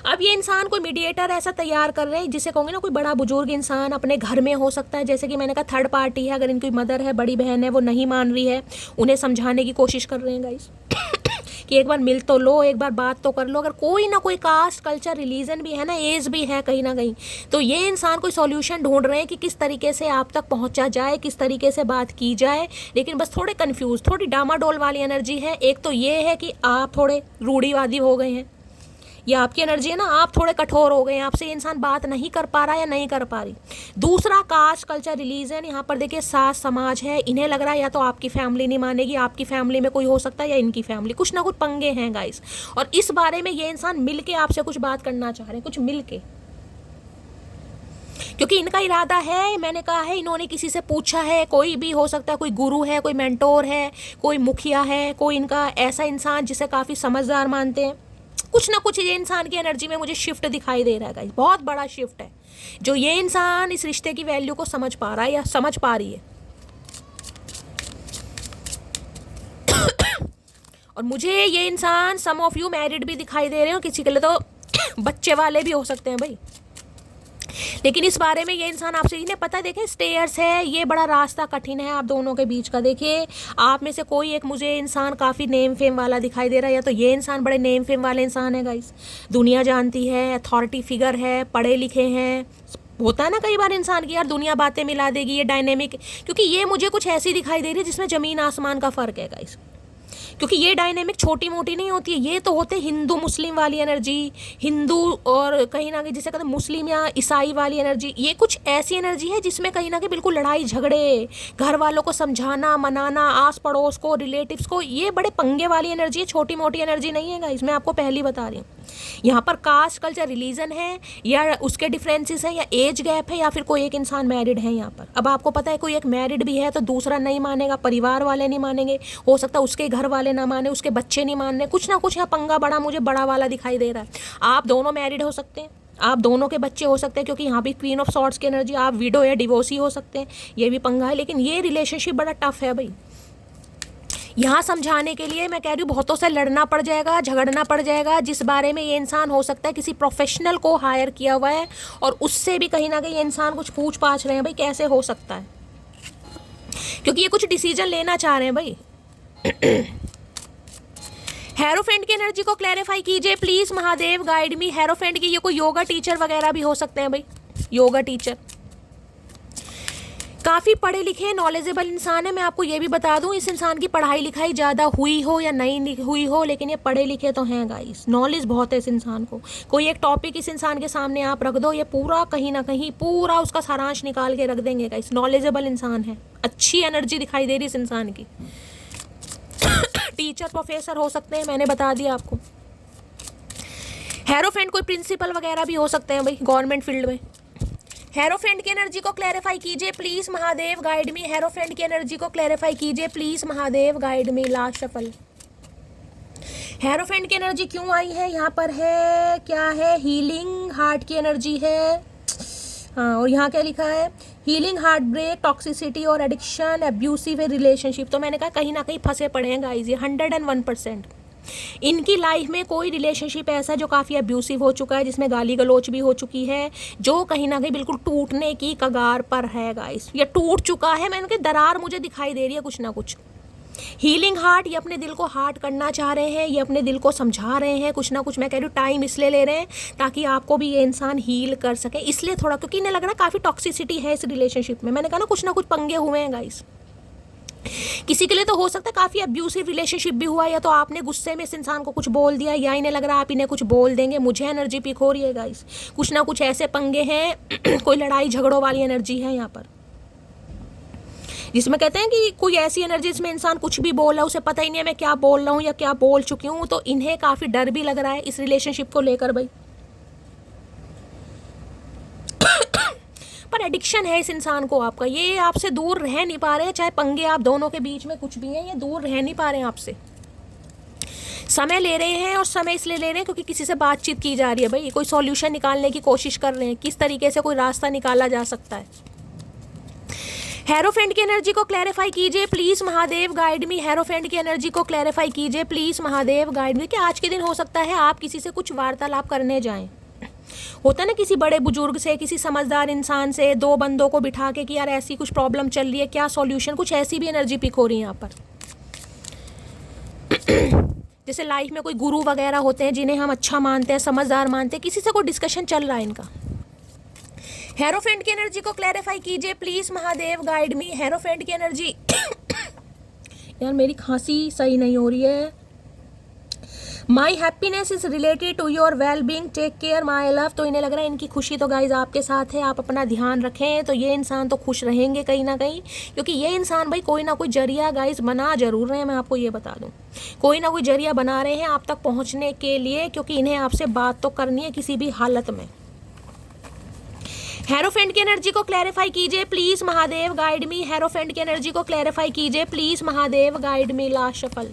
अब ये इंसान कोई मीडिएटर ऐसा तैयार कर रहे हैं जिसे कहूँगे ना, कोई बड़ा बुजुर्ग इंसान अपने घर में हो सकता है, जैसे कि मैंने कहा थर्ड पार्टी है, अगर इनकी मदर है, बड़ी बहन है, वो नहीं मान रही है, उन्हें समझाने की कोशिश कर रहे हैं गाइस कि एक बार मिल तो लो, एक बार बात तो कर लो। अगर कोई ना कोई कास्ट, कल्चर, रिलीजन भी है ना, एज भी है कहीं ना कहीं, तो ये इंसान कोई सॉल्यूशन ढूंढ रहे हैं कि किस तरीके से आप तक पहुंचा जाए, किस तरीके से बात की जाए, लेकिन बस थोड़े कंफ्यूज, थोड़ी डामाडोल वाली एनर्जी है। एक तो ये है कि आप थोड़े रूढ़िवादी हो गए हैं, ये आपकी एनर्जी है ना, आप थोड़े कठोर हो गए हैं, आपसे इंसान बात नहीं कर पा रहा या नहीं कर पा रही। दूसरा कास्ट, कल्चर, रिलीजन, यहाँ पर देखिए सास समाज है, इन्हें लग रहा है या तो आपकी फैमिली नहीं मानेगी, आपकी फैमिली में कोई हो सकता है, या इनकी फैमिली, कुछ ना कुछ पंगे हैं गाइस, और इस बारे में ये इंसान मिलके आपसे कुछ बात करना चाह रहे हैं, कुछ मिलके, क्योंकि इनका इरादा है, मैंने कहा है, इन्होंने किसी से पूछा है, कोई भी हो सकता है, कोई गुरु है, कोई मेंटोर है, कोई मुखिया है, कोई इनका ऐसा इंसान जिसे काफ़ी समझदार मानते हैं, कुछ ना कुछ ये इंसान की एनर्जी में मुझे शिफ्ट दिखाई दे रहा है गाइस, बहुत बड़ा शिफ्ट है जो ये इंसान इस रिश्ते की वैल्यू को समझ पा रहा है या समझ पा रही है। और मुझे ये इंसान, सम ऑफ यू मैरिड भी दिखाई दे रहे हो, किसी के लिए तो बच्चे वाले भी हो सकते हैं भाई, लेकिन इस बारे में ये इंसान आपसे, इन्हें पता है, देखिए स्टेयर्स है, ये बड़ा रास्ता कठिन है आप दोनों के बीच का। देखिए आप में से कोई एक मुझे इंसान काफ़ी नेम फेम वाला दिखाई दे रहा है, या तो ये इंसान बड़े नेम फेम वाले इंसान है गाइस, दुनिया जानती है, अथॉरिटी फिगर है, पढ़े लिखे हैं, होता है ना कई बार इंसान की यार दुनिया बातें मिला देगी, ये डायनेमिक, क्योंकि ये मुझे कुछ ऐसी दिखाई दे रही है जिसमें ज़मीन आसमान का फ़र्क है गाइस, क्योंकि ये डायनेमिक छोटी मोटी नहीं होती है, ये तो होते हिंदू मुस्लिम वाली एनर्जी, हिंदू और कहीं ना कहीं जिसे कहते हैं मुस्लिम या ईसाई वाली एनर्जी, ये कुछ ऐसी एनर्जी है जिसमें कहीं ना कहीं बिल्कुल लड़ाई झगड़े, घर वालों को समझाना मनाना, आस पड़ोस को, रिलेटिव्स को, ये बड़े पंगे वाली एनर्जी है, छोटी मोटी एनर्जी नहीं है गाइस, मैं आपको पहली बता रही हूँ। यहाँ पर कास्ट, कल्चर, रिलीजन है, या उसके डिफरेंसेस हैं, या एज गैप है, या फिर कोई एक इंसान मैरिड है यहाँ पर। अब आपको पता है कोई एक मैरिड भी है तो दूसरा नहीं मानेगा, परिवार वाले नहीं मानेंगे, हो सकता है उसके घर वाले ना माने, उसके बच्चे नहीं मान रहे, कुछ ना कुछ यहाँ पंगा बड़ा मुझे बड़ा वाला दिखाई दे रहा है। आप दोनों मैरिड हो सकते हैं, आप दोनों के बच्चे हो सकते हैं, क्योंकि यहाँ भी क्वीन ऑफ सॉर्ड्स की एनर्जी, आप विडो या डिवोर्सी हो सकते हैं, ये भी पंगा है, लेकिन ये रिलेशनशिप बड़ा टफ है भाई, यहाँ समझाने के लिए मैं कह रही हूँ बहुतों से लड़ना पड़ जाएगा, झगड़ना पड़ जाएगा, जिस बारे में ये इंसान हो सकता है किसी प्रोफेशनल को हायर किया हुआ है और उससे भी कहीं ना कहीं ये इंसान कुछ पूछ पाछ रहे हैं भाई कैसे हो सकता है, क्योंकि ये कुछ डिसीजन लेना चाह रहे हैं भाई। हेरोफेंट की एनर्जी को क्लैरिफाई कीजिए please Mahadev, guide me. Hierophant की ये कोई योगा टीचर वगैरह भी हो सकते हैं भाई, योगा टीचर। काफ़ी पढ़े लिखे नॉलेजेबल इंसान है। मैं आपको ये भी बता दूं, इस इंसान की पढ़ाई लिखाई ज़्यादा हुई हो या नहीं हुई हो, लेकिन ये पढ़े लिखे तो हैं गाइस, नॉलेज बहुत है इस इंसान को। कोई एक टॉपिक इस इंसान के सामने आप रख दो, ये पूरा कहीं ना कहीं पूरा उसका सारांश निकाल के रख देंगे गाइस। नॉलेजेबल इंसान है, अच्छी एनर्जी दिखाई दे रही इस इंसान की। टीचर प्रोफेसर हो सकते हैं, मैंने बता दिया आपको। हेरोफेंट कोई प्रिंसिपल वगैरह भी हो सकते हैं भाई गवर्नमेंट फील्ड में। हेरोफेंट की एनर्जी को क्लैरिफाई कीजिए please Mahadev, guide me. Hierophant की एनर्जी को क्लैरिफाई कीजिए please Mahadev, guide me. Last shuffle. Hierophant की एनर्जी क्यों आई है यहाँ पर? है क्या है? हीलिंग हार्ट की एनर्जी है। हाँ, और यहाँ क्या लिखा है? हीलिंग हार्ट ब्रेक, टॉक्सिसिटी और एडिक्शन, अब्यूसिव रिलेशनशिप। तो मैंने कहा कहीं ना कहीं फंसे पड़े हैं गाइज ये 101%। इनकी लाइफ में कोई रिलेशनशिप ऐसा जो काफ़ी अब्यूसिव हो चुका है, जिसमें गाली गलौच भी हो चुकी है, जो कहीं ना कहीं बिल्कुल टूटने की कगार पर है गाइस। ये टूट चुका है, मैंने कहा दरार मुझे दिखाई दे रही है कुछ ना कुछ। हीलिंग हार्ट, ये अपने दिल को हार्ट करना चाह रहे हैं, ये अपने दिल को समझा रहे हैं कुछ ना कुछ। मैं कह रही हूँ टाइम इसलिए ले रहे हैं ताकि आपको भी ये इंसान हील कर सके, इसलिए थोड़ा, क्योंकि इन्हें लग रहा है काफ़ी टॉक्सिसिटी है इस रिलेशनशिप में। मैंने कहा ना कुछ पंगे हुए हैं गाइस। किसी के लिए तो हो सकता है काफ़ी अब्यूसिव रिलेशनशिप भी हुआ, या तो आपने गुस्से में इस इंसान को कुछ बोल दिया, या इन्हें लग रहा है आप इन्हें कुछ बोल देंगे। मुझे एनर्जी पिक हो रही है गाइस, कुछ ना कुछ ऐसे पंगे हैं कोई लड़ाई झगड़ों वाली एनर्जी है यहाँ पर, जिसमें कहते हैं कि कोई ऐसी एनर्जी जिसमें इंसान कुछ भी बोल रहा है, उसे पता ही नहीं है मैं क्या बोल रहा हूँ या क्या बोल चुकी हूँ। तो इन्हें काफ़ी डर भी लग रहा है इस रिलेशनशिप को लेकर भाई। पर एडिक्शन है इस इंसान को आपका, ये आपसे दूर रह नहीं पा रहे हैं, चाहे पंगे आप दोनों के बीच में कुछ भी हैं, ये दूर रह नहीं पा रहे हैं आपसे। समय ले रहे हैं, और समय इसलिए ले रहे हैं क्योंकि किसी से बातचीत की जा रही है भाई, कोई सॉल्यूशन निकालने की कोशिश कर रहे हैं, किस तरीके से कोई रास्ता निकाला जा सकता है। हेरोफेंट की एनर्जी को क्लैरिफाई कीजिए please Mahadev, guide me. Hierophant की एनर्जी को क्लैरिफाई कीजिए प्लीज महादेव, गाइड मी। कि आज के दिन हो सकता है आप किसी से कुछ वार्तालाप करने जाएं, होता है ना, किसी बड़े बुजुर्ग से, किसी समझदार इंसान से, दो बंदों को बिठा के कि यार ऐसी कुछ प्रॉब्लम चल रही है, क्या सॉल्यूशन, कुछ ऐसी भी एनर्जी पिक हो रही है यहाँ पर। जैसे लाइफ में कोई गुरु वगैरह होते हैं जिन्हें हम अच्छा मानते हैं, समझदार मानते हैं, किसी से कोई डिस्कशन चल रहा है इनका। हेरोफेंट की एनर्जी को क्लैरिफाई कीजिए please Mahadev, guide me. Hierophant की एनर्जी यार मेरी खांसी सही नहीं हो रही है। My happiness is related to your well being, take care my love. तो इन्हें लग रहा है इनकी खुशी तो गाइज आपके साथ है, आप अपना ध्यान रखें तो ये इंसान तो खुश रहेंगे कहीं ना कहीं, क्योंकि ये इंसान भाई कोई ना कोई जरिया गाइज बना जरूर रहे हैं। मैं आपको ये बता दूं, कोई ना कोई जरिया बना रहे हैं आप तक पहुंचने के लिए, क्योंकि इन्हें आपसे बात तो करनी है किसी भी हालत में। हेरोफेंट की एनर्जी को क्लैरिफाई कीजिए please Mahadev, guide me. Hierophant की एनर्जी को क्लैरिफाई कीजिए please Mahadev, guide me. Last shuffle.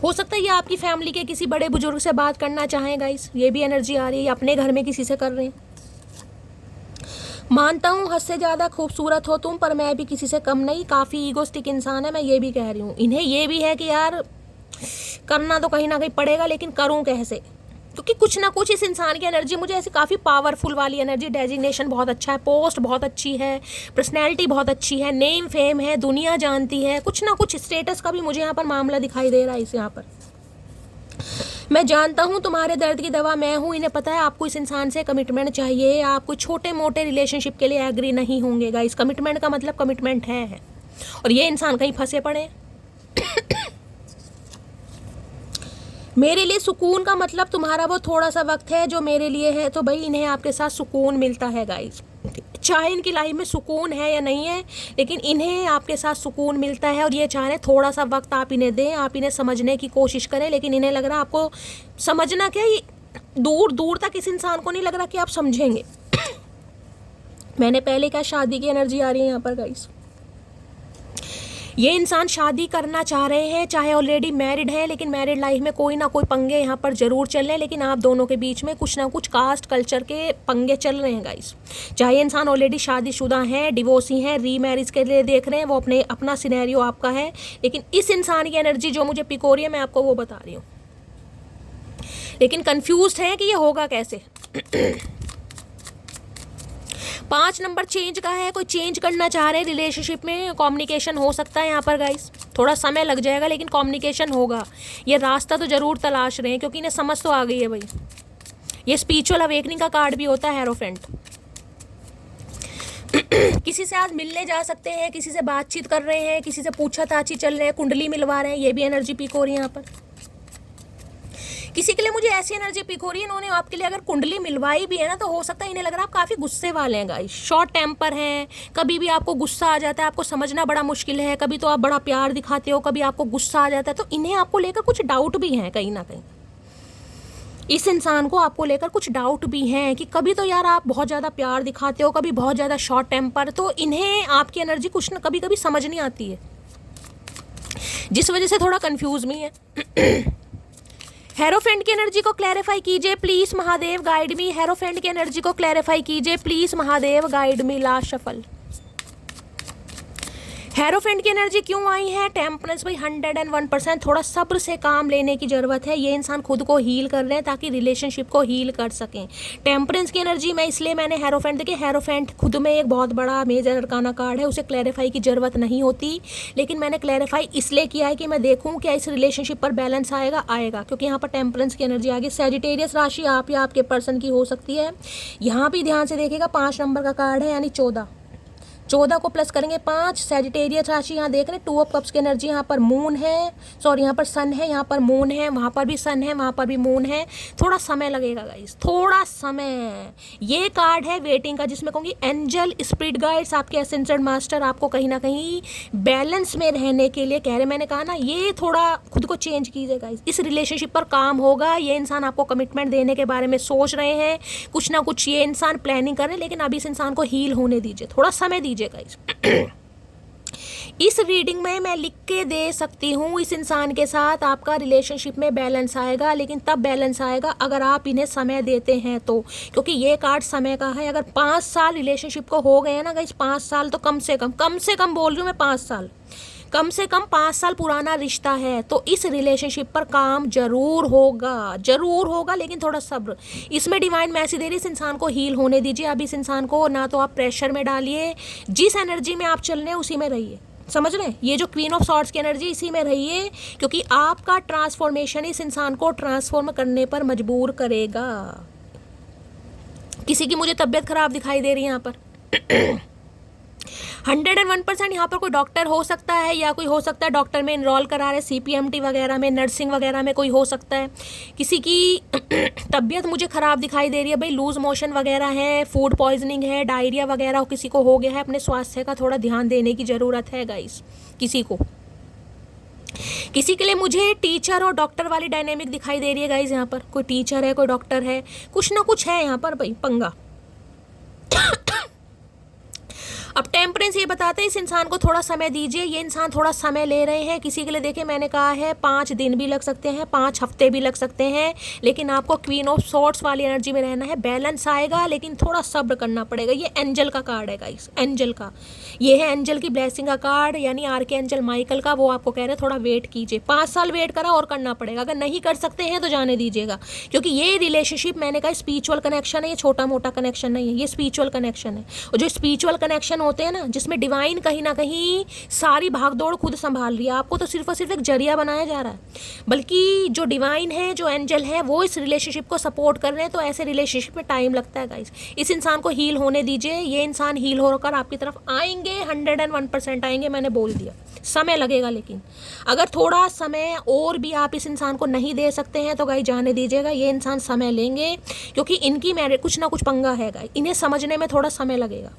हो सकता है ये आपकी फैमिली के किसी बड़े बुजुर्ग से बात करना चाहें गाइस, ये भी एनर्जी आ रही है, अपने घर में किसी से कर रहे हैं। मानता हूँ हद से ज़्यादा खूबसूरत हो तुम, पर मैं भी किसी से कम नहीं। काफ़ी ईगोस्टिक इंसान है, मैं ये भी कह रही हूँ। इन्हें ये भी है कि यार करना तो कहीं ना कहीं पड़ेगा, लेकिन करूँ कैसे, क्योंकि कुछ ना कुछ इस इंसान की एनर्जी मुझे ऐसी काफ़ी पावरफुल वाली एनर्जी, डेजिग्नेशन बहुत अच्छा है, पोस्ट बहुत अच्छी है, पर्सनैलिटी बहुत अच्छी है, नेम फेम है, दुनिया जानती है, कुछ ना कुछ स्टेटस का भी मुझे यहाँ पर मामला दिखाई दे रहा है इस यहाँ पर। मैं जानता हूँ तुम्हारे दर्द की दवा मैं हूँ। इन्हें पता है आपको इस इंसान से कमिटमेंट चाहिए, आप कोई छोटे मोटे रिलेशनशिप के लिए एग्री नहीं होंगे गाइस। कमिटमेंट का मतलब कमिटमेंट है। और ये इंसान कहीं फंसे पड़े। मेरे लिए सुकून का मतलब तुम्हारा वो थोड़ा सा वक्त है जो मेरे लिए है, तो भाई इन्हें आपके साथ सुकून मिलता है गाइस। चाहे इनकी लाइफ में सुकून है या नहीं है, लेकिन इन्हें आपके साथ सुकून मिलता है, और ये चाह रहे थोड़ा सा वक्त आप इन्हें दें, आप इन्हें समझने की कोशिश करें। लेकिन इन्हें लग रहा है आपको समझना क्या, ये दूर दूर तक इस इंसान को नहीं लग रहा कि आप समझेंगे। मैंने पहले क्या शादी की एनर्जी आ रही है यहाँ पर गाइस। ये इंसान शादी करना चाह रहे हैं, चाहे ऑलरेडी मैरिड है, लेकिन मैरिड लाइफ में कोई ना कोई पंगे यहाँ पर जरूर चल रहे हैं, लेकिन आप दोनों के बीच में कुछ ना कुछ कास्ट कल्चर के पंगे चल रहे हैं गाइस। चाहे इंसान ऑलरेडी शादीशुदा है, डिवोर्सी है, रीमैरिज के लिए देख रहे हैं, वो अपना सिनेरियो आपका है, लेकिन इस इंसान की एनर्जी जो मुझे पिक हो रही है मैं आपको वो बता रही हूँ, लेकिन कंफ्यूज है कि ये होगा कैसे। 5 नंबर चेंज का है, कोई चेंज करना चाह रहे हैं रिलेशनशिप में, कम्युनिकेशन हो सकता है यहाँ पर गाइस, थोड़ा समय लग जाएगा लेकिन कम्युनिकेशन होगा। ये रास्ता तो जरूर तलाश रहे हैं क्योंकि इन्हें समझ तो आ गई है भाई। ये स्पिरिचुअल अवेकनिंग का कार्ड भी होता है हेरोफेंट। किसी से आज मिलने जा सकते हैं, किसी से बातचीत कर रहे हैं, किसी से पूछताछ चल रहे हैं, कुंडली मिलवा रहे हैं, ये भी एनर्जी पिक हो रही है यहाँ पर। किसी के लिए मुझे ऐसी एनर्जी पिक हो रही है, इन्होंने आपके लिए अगर कुंडली मिलवाई भी है ना, तो हो सकता है इन्हें लग रहा है आप काफ़ी गुस्से वाले हैं गाइस, शॉर्ट टेम्पर हैं, कभी भी आपको गुस्सा आ जाता है, आपको समझना बड़ा मुश्किल है, कभी तो आप बड़ा प्यार दिखाते हो, कभी आपको गुस्सा आ जाता है, तो इन्हें आपको लेकर कुछ डाउट भी हैं कहीं ना कहीं। इस इंसान को आपको लेकर कुछ डाउट भी हैं कि कभी तो यार आप बहुत ज़्यादा प्यार दिखाते हो, कभी बहुत ज़्यादा शॉर्ट टेम्पर, तो इन्हें आपकी एनर्जी कुछ ना कभी कभी समझ नहीं आती है, जिस वजह से थोड़ा कंफ्यूज भी है। हेरोफेंट की एनर्जी को क्लैरिफाई कीजिए please Mahadev, guide me. Hierophant की एनर्जी को क्लैरिफाई कीजिए please Mahadev, guide me. Last shuffle. Hierophant की एनर्जी क्यों आई है? टेम्परेंस भाई 101%। थोड़ा सब्र से काम लेने की ज़रूरत है। ये इंसान खुद को हील कर रहे हैं ताकि रिलेशनशिप को हील कर सकें। टेम्परेंस की एनर्जी में इसलिए मैंने हेरोफेंट, देखिए हेरोफेंट खुद में एक बहुत बड़ा मेजर अरकाना कार्ड है, उसे क्लैरिफाई की ज़रूरत नहीं होती, लेकिन मैंने क्लैरिफाई इसलिए किया है कि मैं देखूँ क्या इस रिलेशनशिप पर बैलेंस आएगा, क्योंकि यहाँ पर टेम्परेंस की एनर्जी आ गई। सैजिटेरियस राशि आप या आपके पर्सन की हो सकती है। यहाँ भी ध्यान से देखिएगा 5 नंबर का कार्ड है, यानी 14 को प्लस करेंगे 5। सैजिटेरियस राशि यहाँ देख रहे हैं 2 ऑफ कप्स की एनर्जी, यहाँ पर मून है, सॉरी यहाँ पर सन है, यहाँ पर मून है, वहाँ पर भी सन है, वहाँ पर भी मून है। थोड़ा समय लगेगा गाइस, थोड़ा समय। ये कार्ड है वेटिंग का, जिसमें कहूँगी एंजल स्पिरिट गाइड्स, आपके असेंडेंट मास्टर आपको कहीं ना कहीं बैलेंस में रहने के लिए कह रहे। मैंने कहा ना, ये थोड़ा खुद को चेंज कीजिए गाइस, इस रिलेशनशिप पर काम होगा। ये इंसान आपको कमिटमेंट देने के बारे में सोच रहे हैं, कुछ ना कुछ ये इंसान प्लानिंग कर रहे हैं, लेकिन अभी इस इंसान को हील होने दीजिए, थोड़ा समय दीजिए गाइस। इस रीडिंग में मैं लिख के दे सकती हूँ इस इंसान के साथ आपका रिलेशनशिप में बैलेंस आएगा, लेकिन तब बैलेंस आएगा अगर आप इन्हें समय देते हैं तो, क्योंकि ये कार्ड समय का है। अगर 5 साल रिलेशनशिप को हो गए ना गाइस, 5 साल तो कम से कम बोल रही हूँ मैं, 5 साल, कम से कम 5 साल पुराना रिश्ता है, तो इस रिलेशनशिप पर काम जरूर होगा, लेकिन थोड़ा सब्र। इसमें डिवाइन मैसेज दे रही है, इस इंसान को हील होने दीजिए। अब इस इंसान को ना तो आप प्रेशर में डालिए, जिस एनर्जी में आप चल रहे हैं उसी में रहिए, समझ रहे हैं? ये जो क्वीन ऑफ सॉर्ड्स की एनर्जी, इसी में रहिए, क्योंकि आपका ट्रांसफॉर्मेशन इस इंसान को ट्रांसफॉर्म करने पर मजबूर करेगा। किसी की मुझे तबीयत खराब दिखाई दे रही है यहाँ पर। 101% यहाँ पर कोई डॉक्टर हो सकता है, या कोई हो सकता है डॉक्टर में इनरोल करा रहे, CPMT वगैरह में, नर्सिंग वगैरह में कोई हो सकता है। किसी की तबीयत मुझे ख़राब दिखाई दे रही है भाई, लूज मोशन वगैरह है, फूड पॉइजनिंग है, डायरिया वगैरह किसी को हो गया है। अपने स्वास्थ्य का थोड़ा ध्यान देने की ज़रूरत है गाइस किसी के लिए मुझे टीचर और डॉक्टर वाली डायनेमिक दिखाई दे रही है गाइस। यहाँ पर कोई टीचर है, कोई डॉक्टर है, कुछ ना कुछ है यहाँ पर भाई पंगा। अब टेम्परेंस ये बताते हैं इस इंसान को थोड़ा समय दीजिए। ये इंसान थोड़ा समय ले रहे हैं। किसी के लिए देखिए मैंने कहा है 5 दिन भी लग सकते हैं, 5 हफ्ते भी लग सकते हैं, लेकिन आपको क्वीन ऑफ सॉर्ड्स वाली एनर्जी में रहना है। बैलेंस आएगा, लेकिन थोड़ा सब्र करना पड़ेगा। ये एंजल का कार्ड है गाइस, एंजल का, ये है एंजल की ब्लेसिंग का कार्ड, यानी आर्के एंजल माइकल का। वो आपको कह रहे हैं थोड़ा वेट कीजिए, 5 साल वेट करा और करना पड़ेगा। अगर नहीं कर सकते हैं तो जाने दीजिएगा, क्योंकि ये रिलेशनशिप मैंने कहा स्पिरिचुअल कनेक्शन है, ये छोटा मोटा कनेक्शन नहीं है, ये स्पिरिचुअल कनेक्शन है। और जो स्पिरिचुअल कनेक्शन होते हैं ना, जिसमें डिवाइन कहीं ना कहीं सारी भागदौड़ खुद संभाल रही है, आपको तो सिर्फ और सिर्फ एक जरिया बनाया जा रहा है, बल्कि जो डिवाइन है, जो एंजल है, वो इस रिलेशनशिप को सपोर्ट कर रहे हैं। तो ऐसे रिलेशनशिप में टाइम लगता है गाइस। इस इंसान को हील होने दीजिए। ये इंसान हील होकर आपकी तरफ आएंगे, 101% आएंगे, मैंने बोल दिया। समय लगेगा, लेकिन अगर थोड़ा समय और भी आप इस इंसान को नहीं दे सकते हैं तो गाइस जाने दीजिएगा। ये इंसान समय लेंगे, क्योंकि इनकी मैरिज कुछ ना कुछ पंगा है गाइस, इन्हें समझने में थोड़ा समय लगेगा।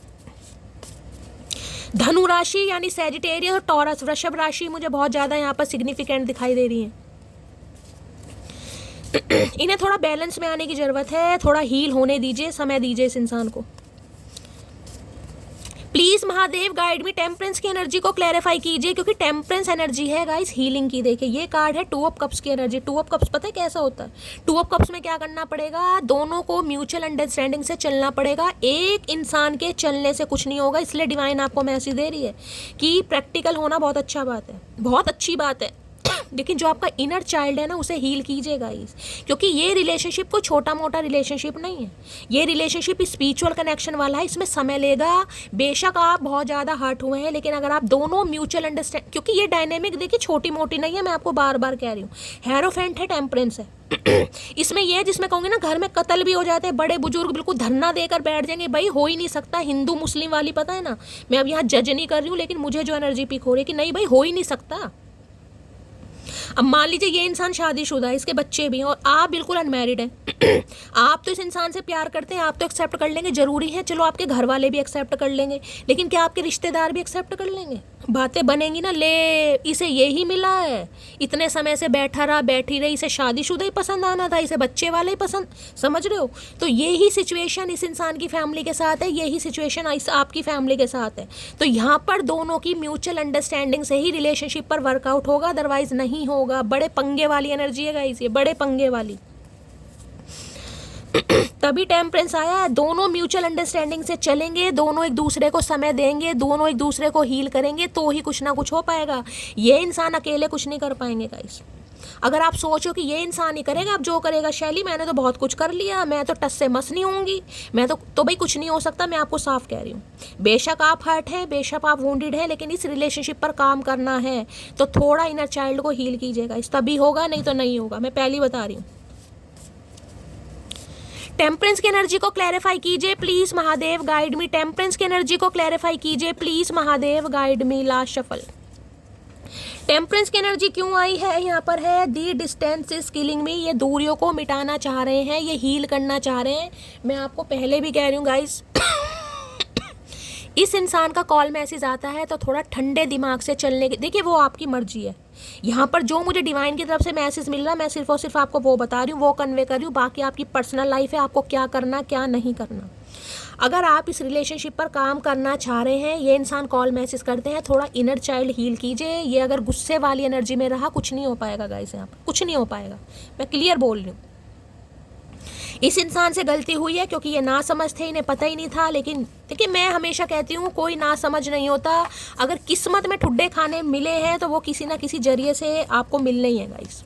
धनु राशि यानी सैजिटेरियस और टॉरस, वृषभ राशि मुझे बहुत ज़्यादा यहाँ पर सिग्निफिकेंट दिखाई दे रही है। इन्हें थोड़ा बैलेंस में आने की ज़रूरत है, थोड़ा हील होने दीजिए, समय दीजिए इस इंसान को। Please Mahadev guide me, temperance की एनर्जी को क्लैरिफाई कीजिए, क्योंकि टेम्परेंस एनर्जी है गाइस हीलिंग की। देखिए ये कार्ड है 2 ऑफ कप्स की एनर्जी। 2 ऑफ कप्स पता है कैसा होता है? 2 ऑफ कप्स में क्या करना पड़ेगा, दोनों को म्यूचुअल अंडरस्टैंडिंग से चलना पड़ेगा। एक इंसान के चलने से कुछ नहीं होगा, इसलिए डिवाइन आपको मैसेज दे रही है कि प्रैक्टिकल होना बहुत अच्छा बात है, बहुत अच्छी बात है। लेकिन जो आपका इनर चाइल्ड है ना, उसे हील कीजिए गाइस, क्योंकि ये रिलेशनशिप कोई छोटा मोटा रिलेशनशिप नहीं है। ये रिलेशनशिप स्पिरिचुअल कनेक्शन वाला है, इसमें समय लेगा। बेशक आप बहुत ज़्यादा हर्ट हुए हैं, लेकिन अगर आप दोनों म्यूचुअल अंडरस्टैंड, क्योंकि ये डायनेमिक देखिए छोटी मोटी नहीं है, मैं आपको बार बार कह रही हूँ। हेरोफेंट है, टेम्परेंस है। इसमें ये है जिसमें कहूँगी ना घर में कत्ल भी हो जाते हैं, बड़े बुजुर्ग बिल्कुल धरना देकर बैठ जाएंगे, भाई हो ही नहीं सकता। हिंदू मुस्लिम वाली पता है ना, मैं अब यहाँ जज नहीं कर रही हूँ, लेकिन मुझे जो एनर्जी पिक हो रही है कि नहीं भाई हो ही नहीं सकता। अब मान लीजिए ये इंसान शादीशुदा है, इसके बच्चे भी हैं और आप बिल्कुल अनमैरिड हैं। आप तो इस इंसान से प्यार करते हैं, आप तो एक्सेप्ट कर लेंगे, जरूरी है। चलो आपके घर वाले भी एक्सेप्ट कर लेंगे, लेकिन क्या आपके रिश्तेदार भी एक्सेप्ट कर लेंगे? बातें बनेंगी ना, ले इसे यही मिला है, इतने समय से बैठा रहा बैठी रही, इसे शादीशुदा ही पसंद आना था, इसे बच्चे वाले ही पसंद, समझ रहे हो? तो यही सिचुएशन इस इंसान की फैमिली के साथ है, यही सिचुएशन इस आपकी फैमिली के साथ है। तो यहाँ पर दोनों की म्यूचुअल अंडरस्टैंडिंग से ही रिलेशनशिप पर वर्कआउट होगा, अदरवाइज नहीं होगा। बड़े पंगे वाली एनर्जी है गाइस, ये बड़े पंगे वाली। तभी टेम्परेंस आया है। दोनों म्यूचुअल अंडरस्टैंडिंग से चलेंगे, दोनों एक दूसरे को समय देंगे, दोनों एक दूसरे को हील करेंगे, तो ही कुछ ना कुछ हो पाएगा। ये इंसान अकेले कुछ नहीं कर पाएंगे गाइस। अगर आप सोचो कि ये इंसान ही करेगा, अब जो करेगा शैली, मैंने तो बहुत कुछ कर लिया, मैं तो टस से मस नहीं होंगी, मैं तो भाई कुछ नहीं हो सकता। मैं आपको साफ कह रही हूँ, बेशक आप हर्ट हैं, बेशक आप वुंडेड हैं, लेकिन इस रिलेशनशिप पर काम करना है तो थोड़ा इनर चाइल्ड को हील कीजिएगा, इस तभी होगा, नहीं तो नहीं होगा। मैं पहले ही बता रही हूँ। टेम्परेंस की एनर्जी को क्लैरिफाई कीजिए please Mahadev guide me. Temperance की एनर्जी को क्लैरिफाई कीजिए please Mahadev guide me. Last shuffle. Temperance की एनर्जी क्यों आई है? यहाँ पर है दी डिस्टेंस इज किलिंग मी। ये दूरियों को मिटाना चाह रहे हैं, ये हील करना चाह रहे हैं। मैं आपको पहले भी कह रही हूँ गाइस, इस इंसान का कॉल मैसेज आता है तो थोड़ा ठंडे दिमाग से चलने की, देखिए वो आपकी मर्जी है। यहाँ पर जो मुझे डिवाइन की तरफ से मैसेज मिल रहा है, मैं सिर्फ और सिर्फ आपको वो बता रही हूँ, वो कन्वे कर रही हूँ। बाकी आपकी पर्सनल लाइफ है, आपको क्या करना क्या नहीं करना। अगर आप इस रिलेशनशिप पर काम करना चाह रहे हैं, ये इंसान कॉल मैसेज करते हैं, थोड़ा इनर चाइल्ड हील कीजिए। ये अगर गुस्से वाली एनर्जी में रहा, कुछ नहीं हो पाएगा गाइस, यहाँ पर कुछ नहीं हो पाएगा, मैं क्लियर बोल रही हूँ। इस इंसान से गलती हुई है क्योंकि ये ना समझ थे, इन्हें पता ही नहीं था। लेकिन देखिए मैं हमेशा कहती हूँ कोई ना समझ नहीं होता। अगर किस्मत में ठुड्डे खाने मिले हैं तो वो किसी ना किसी जरिए से आपको मिलने ही है गाइस।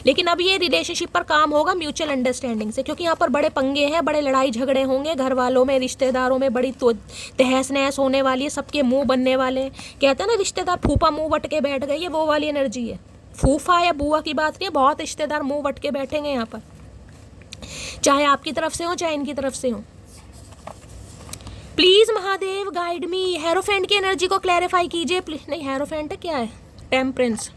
लेकिन अब ये रिलेशनशिप पर काम होगा म्यूचुअल अंडरस्टैंडिंग से, क्योंकि यहाँ पर बड़े पंगे हैं, बड़े लड़ाई झगड़े होंगे घर वालों में, रिश्तेदारों में बड़ी तो तहस नहस होने वाली है, सबके मुंह बनने वाले हैं। कहते हैं ना रिश्तेदार फूफा मुंह वट के बैठ गए, ये वो वाली एनर्जी है। फूफा या बुआ की बात नहीं है, बहुत रिश्तेदार मुंह वट के बैठेंगे यहाँ पर, चाहे आपकी तरफ से हो चाहे इनकी तरफ से हो। Please Mahadev guide me. Hierophant की एनर्जी को क्लैरिफाई कीजिए प्लीज। नहीं हेरोफेंट है, क्या है? टेम्परेंस।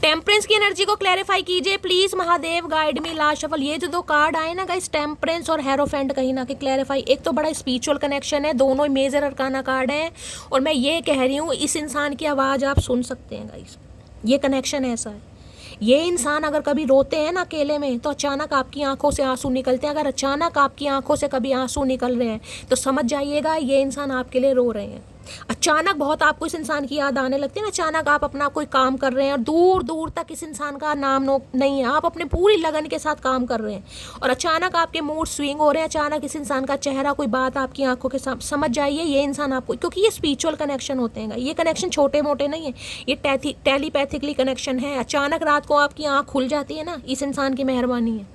टेम्परेंस की एनर्जी को क्लैरिफाई कीजिए please Mahadev guide me. Last shuffle. ये जो 2 कार्ड आए ना गाइस, टेम्परेंस और हेरोफेंट, कहीं ना कहीं क्लैरिफाई, एक तो बड़ा स्पिरिचुअल कनेक्शन है, दोनों मेजर अरकाना कार्ड हैं। और मैं ये कह रही हूँ इस इंसान की आवाज़ आप सुन सकते हैं गाइस, ये कनेक्शन ऐसा है। ये इंसान अगर कभी रोते हैं ना अकेले में, तो अचानक आपकी आंखों से आंसू निकलते हैं। अगर अचानक आपकी आंखों से कभी आंसू निकल रहे हैं तो समझ जाइएगा ये इंसान आपके लिए रो रहे हैं। अचानक बहुत आपको इस इंसान की याद आने लगती है ना, अचानक आप अपना कोई काम कर रहे हैं और दूर दूर तक इस इंसान का नाम नहीं है, आप अपने पूरी लगन के साथ काम कर रहे हैं और अचानक आपके मूड स्विंग हो रहे हैं, अचानक इस इंसान का चेहरा, कोई बात आपकी आंखों के साथ, समझ जाइए ये इंसान आपको, क्योंकि ये स्पिरिचुअल कनेक्शन होते हैं। ये कनेक्शन छोटे मोटे नहीं है, ये टेलीपैथिकली कनेक्शन है। अचानक रात को आपकी आँख खुल जाती है ना, इस इंसान की मेहरबानी है।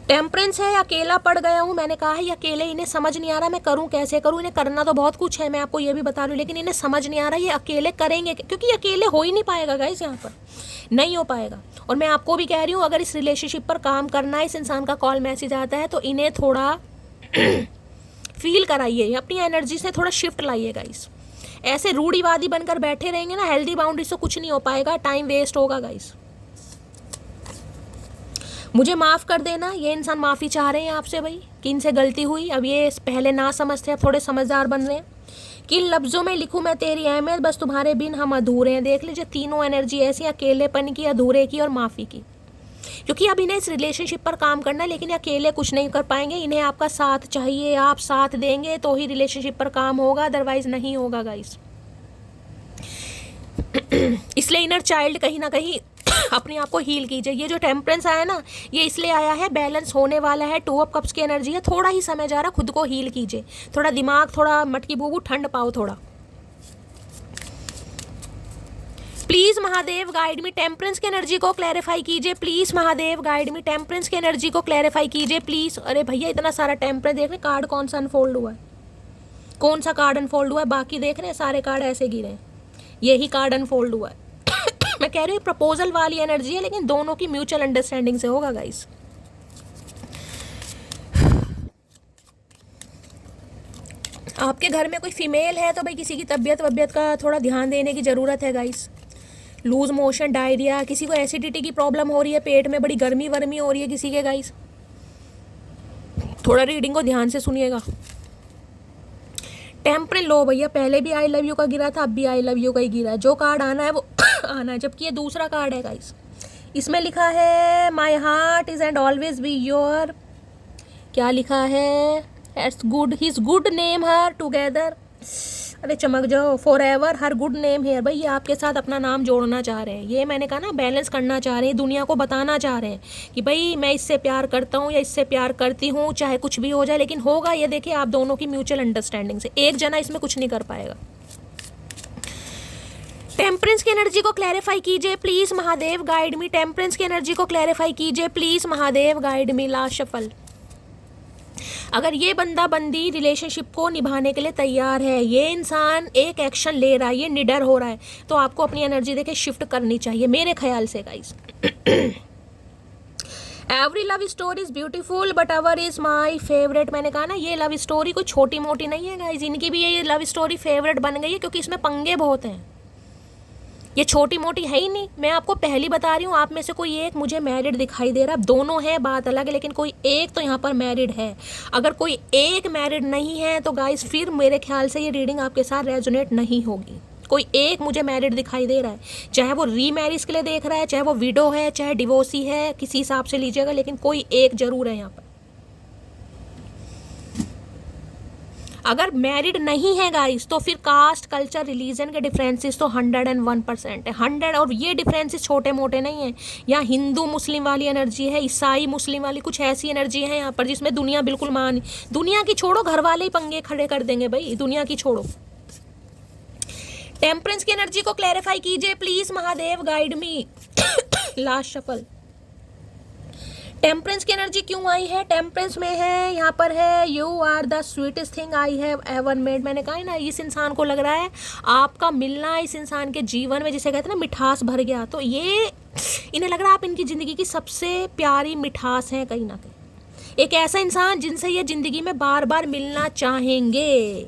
टेम्परेंस है, अकेला पड़ गया हूँ, मैंने कहा है ये अकेले, इन्हें समझ नहीं आ रहा मैं करूँ कैसे करूँ। इन्हें करना तो बहुत कुछ है, मैं आपको ये भी बता रही हूँ, लेकिन इन्हें समझ नहीं आ रहा ये अकेले करेंगे, क्योंकि ये अकेले हो ही नहीं पाएगा गाइस, यहाँ पर नहीं हो पाएगा। और मैं आपको भी कह रही हूँ अगर इस रिलेशनशिप पर काम करना है, इस इंसान का कॉल मैसेज आता है तो इन्हें थोड़ा फील कराइए, अपनी एनर्जी से थोड़ा शिफ्ट लाइए गाइस। ऐसे रूढ़िवादी बनकर बैठे रहेंगे ना, हेल्दी बाउंड्री से कुछ नहीं हो पाएगा, टाइम वेस्ट होगा गाइस। मुझे माफ़ कर देना, ये इंसान माफ़ी चाह रहे हैं आपसे भाई कि इनसे गलती हुई। अब ये पहले ना समझते, अब थोड़े समझदार बन रहे हैं। किन लफ्ज़ों में लिखूं मैं तेरी अहमियत, बस तुम्हारे बिन हम अधूरे हैं। देख लीजिए तीनों एनर्जी ऐसी, अकेलेपन की, अधूरे की और माफ़ी की। क्योंकि अब इन्हें इस रिलेशनशिप पर काम करना है, लेकिन अकेले कुछ नहीं कर पाएंगे, इन्हें आपका साथ चाहिए, आप साथ देंगे तो ही रिलेशनशिप पर काम होगा, अदरवाइज नहीं होगा गाइस। इसलिए इनर चाइल्ड कहीं ना कहीं अपने आप को हील कीजिए। ये जो टेम्परेंस आया ना, ये इसलिए आया है, बैलेंस होने वाला है, 2 ऑफ कप्स की एनर्जी है, थोड़ा ही समय जा रहा, खुद को हील कीजिए, थोड़ा दिमाग, थोड़ा मटकी भूबू ठंड पाओ थोड़ा। Please Mahadev guide me, temperance की एनर्जी को क्लैरिफाई कीजिए please. Mahadev guide me, temperance की एनर्जी को क्लैरिफाई कीजिए प्लीज। अरे भैया इतना सारा टेम्परेंस देख रहे, कार्ड कौन सा अनफोल्ड हुआ है, कौन सा कार्ड अनफोल्ड हुआ है, बाकी देख रहे हैं सारे कार्ड ऐसे गिरे हैं, यही कार्ड अनफोल्ड हुआ है। मैं कह रही हूँ प्रपोजल वाली एनर्जी है, लेकिन दोनों की म्यूचुअल अंडरस्टैंडिंग से होगा गाइस। आपके घर में कोई फीमेल है तो भाई किसी की तबीयत वबियत का थोड़ा ध्यान देने की ज़रूरत है गाइस। लूज मोशन, डायरिया, किसी को एसिडिटी की प्रॉब्लम हो रही है, पेट में बड़ी गर्मी वर्मी हो रही है किसी के गाइस, थोड़ा रीडिंग को ध्यान से सुनिएगा। टेम्परेंस लो भैया, पहले भी आई लव यू का गिरा था, अब भी आई लव यू का ही गिरा है, जो कार्ड आना है वो आना है, जबकि ये दूसरा कार्ड है गाइस। इसमें लिखा है my heart is and always be your, क्या लिखा है, it's good his good name her together, अरे चमक जाओ, for ever her good name here. भाई ये आपके साथ अपना नाम जोड़ना चाह रहे हैं, ये मैंने कहा ना बैलेंस करना चाह रहे हैं, दुनिया को बताना चाह रहे हैं कि भाई मैं इससे प्यार करता हूँ या इससे प्यार करती हूँ, चाहे कुछ भी हो जाए, लेकिन होगा ये देखिए आप दोनों की म्यूचुअल अंडरस्टैंडिंग से, एक जना इसमें कुछ नहीं कर पाएगा। टेम्परेंस की एनर्जी को क्लैरिफाई कीजिए please Mahadev guide me, temperance की एनर्जी को क्लैरिफाई कीजिए please Mahadev guide me. Last shuffle, अगर ये बंदा बंदी रिलेशनशिप को निभाने के लिए तैयार है, ये इंसान एक एक्शन ले रहा है, ये निडर हो रहा है, तो आपको अपनी एनर्जी देके शिफ्ट करनी चाहिए मेरे ख्याल से guys. Every love story is beautiful but our is my favourite. मैंने कहा ना ये लव स्टोरी कोई छोटी मोटी नहीं है गाइस, इनकी भी ये लव स्टोरी फेवरेट बन गई है, क्योंकि इसमें पंगे बहुत हैं, ये छोटी मोटी है ही नहीं। मैं आपको पहली बता रही हूँ, आप में से कोई एक मुझे मैरिड दिखाई दे रहा है, दोनों है बात अलग है, लेकिन कोई एक तो यहाँ पर मैरिड है। अगर कोई एक मैरिड नहीं है तो गाइस फिर मेरे ख्याल से ये रीडिंग आपके साथ रेजोनेट नहीं होगी। कोई एक मुझे मैरिड दिखाई दे रहा है, चाहे वो रीमैरिज के लिए देख रहा है, चाहे वो विडो है, चाहे डिवोर्सी है, किसी हिसाब से लीजिएगा, लेकिन कोई एक जरूर है यहाँ पर। अगर मैरिड नहीं है गाइस तो फिर कास्ट, कल्चर, रिलीजन के डिफरेंसेस तो 101% है, 100। और ये डिफरेंसेस छोटे मोटे नहीं है, यहाँ हिंदू मुस्लिम वाली एनर्जी है, ईसाई मुस्लिम वाली, कुछ ऐसी एनर्जी है यहाँ पर जिसमें दुनिया बिल्कुल दुनिया की छोड़ो, घर वाले ही पंगे खड़े कर देंगे भाई, दुनिया की छोड़ो। टेम्परेंस की एनर्जी को क्लैरिफाई कीजिए please Mahadev guide me. Last shuffle, temperance की एनर्जी क्यों आई है, टेम्परेंस में है यहाँ पर है you are the sweetest thing I have ever made. मैंने कहा है ना, इस इंसान को लग रहा है आपका मिलना इस इंसान के जीवन में, जिसे कहते हैं ना मिठास भर गया, तो ये इन्हें लग रहा है आप इनकी ज़िंदगी की सबसे प्यारी मिठास है कहीं ना कहीं, एक ऐसा इंसान जिनसे ये ज़िंदगी में बार बार मिलना चाहेंगे।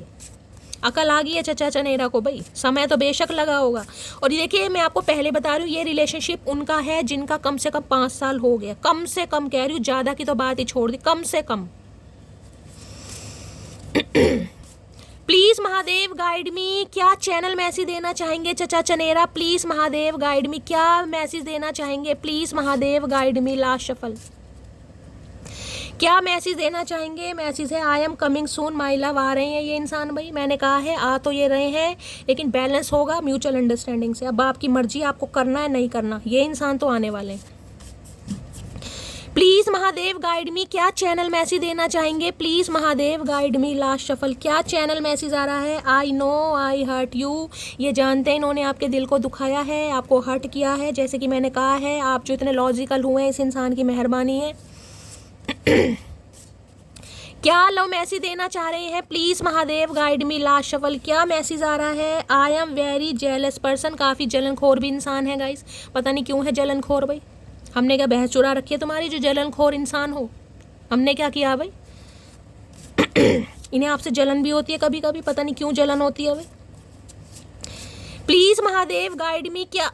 अकल आ गई है चचा चनेरा को भाई, समय तो बेशक लगा होगा। और देखिए मैं आपको पहले बता रही हूँ, ये रिलेशनशिप उनका है जिनका कम से कम 5 साल हो गया, कम से कम कह रही हूँ, ज़्यादा की तो बात ही छोड़ दी, कम से कम। प्लीज महादेव गाइड मी, क्या चैनल मैसेज देना चाहेंगे चचा चनेरा, प्लीज महादेव गाइड मी, क्या मैसेज देना चाहेंगे please Mahadev guide me. Last shuffle, क्या मैसेज देना चाहेंगे, मैसेज है I am coming soon my love. आ रहे हैं ये इंसान भाई, मैंने कहा है आ तो ये रहे हैं, लेकिन बैलेंस होगा म्यूचुअल अंडरस्टैंडिंग से। अब आपकी मर्जी, आपको करना है नहीं करना, ये इंसान तो आने वाले हैं। प्लीज महादेव गाइड मी, क्या चैनल मैसेज देना चाहेंगे please Mahadev guide me. Last shuffle, क्या चैनल मैसेज आ रहा है, I know I hurt you, ये जानते हैं इन्होंने आपके दिल को दुखाया है, आपको हर्ट किया है, जैसे कि मैंने कहा है आप जो इतने लॉजिकल हुए हैं इस इंसान की मेहरबानी है। क्या लव मैसेज देना चाह रहे हैं please Mahadev guide me. Last shuffle, क्या मैसेज आ रहा है, I am very jealous person, काफ़ी जलनखोर भी इंसान है गाइस, पता नहीं क्यों है जलनखोर भाई, हमने क्या बहस चुरा रखी है तुम्हारी जो जलनखोर इंसान हो, हमने क्या किया भाई। इन्हें आपसे जलन भी होती है कभी कभी, पता नहीं क्यों जलन होती है भाई। प्लीज महादेव गाइड मी, क्या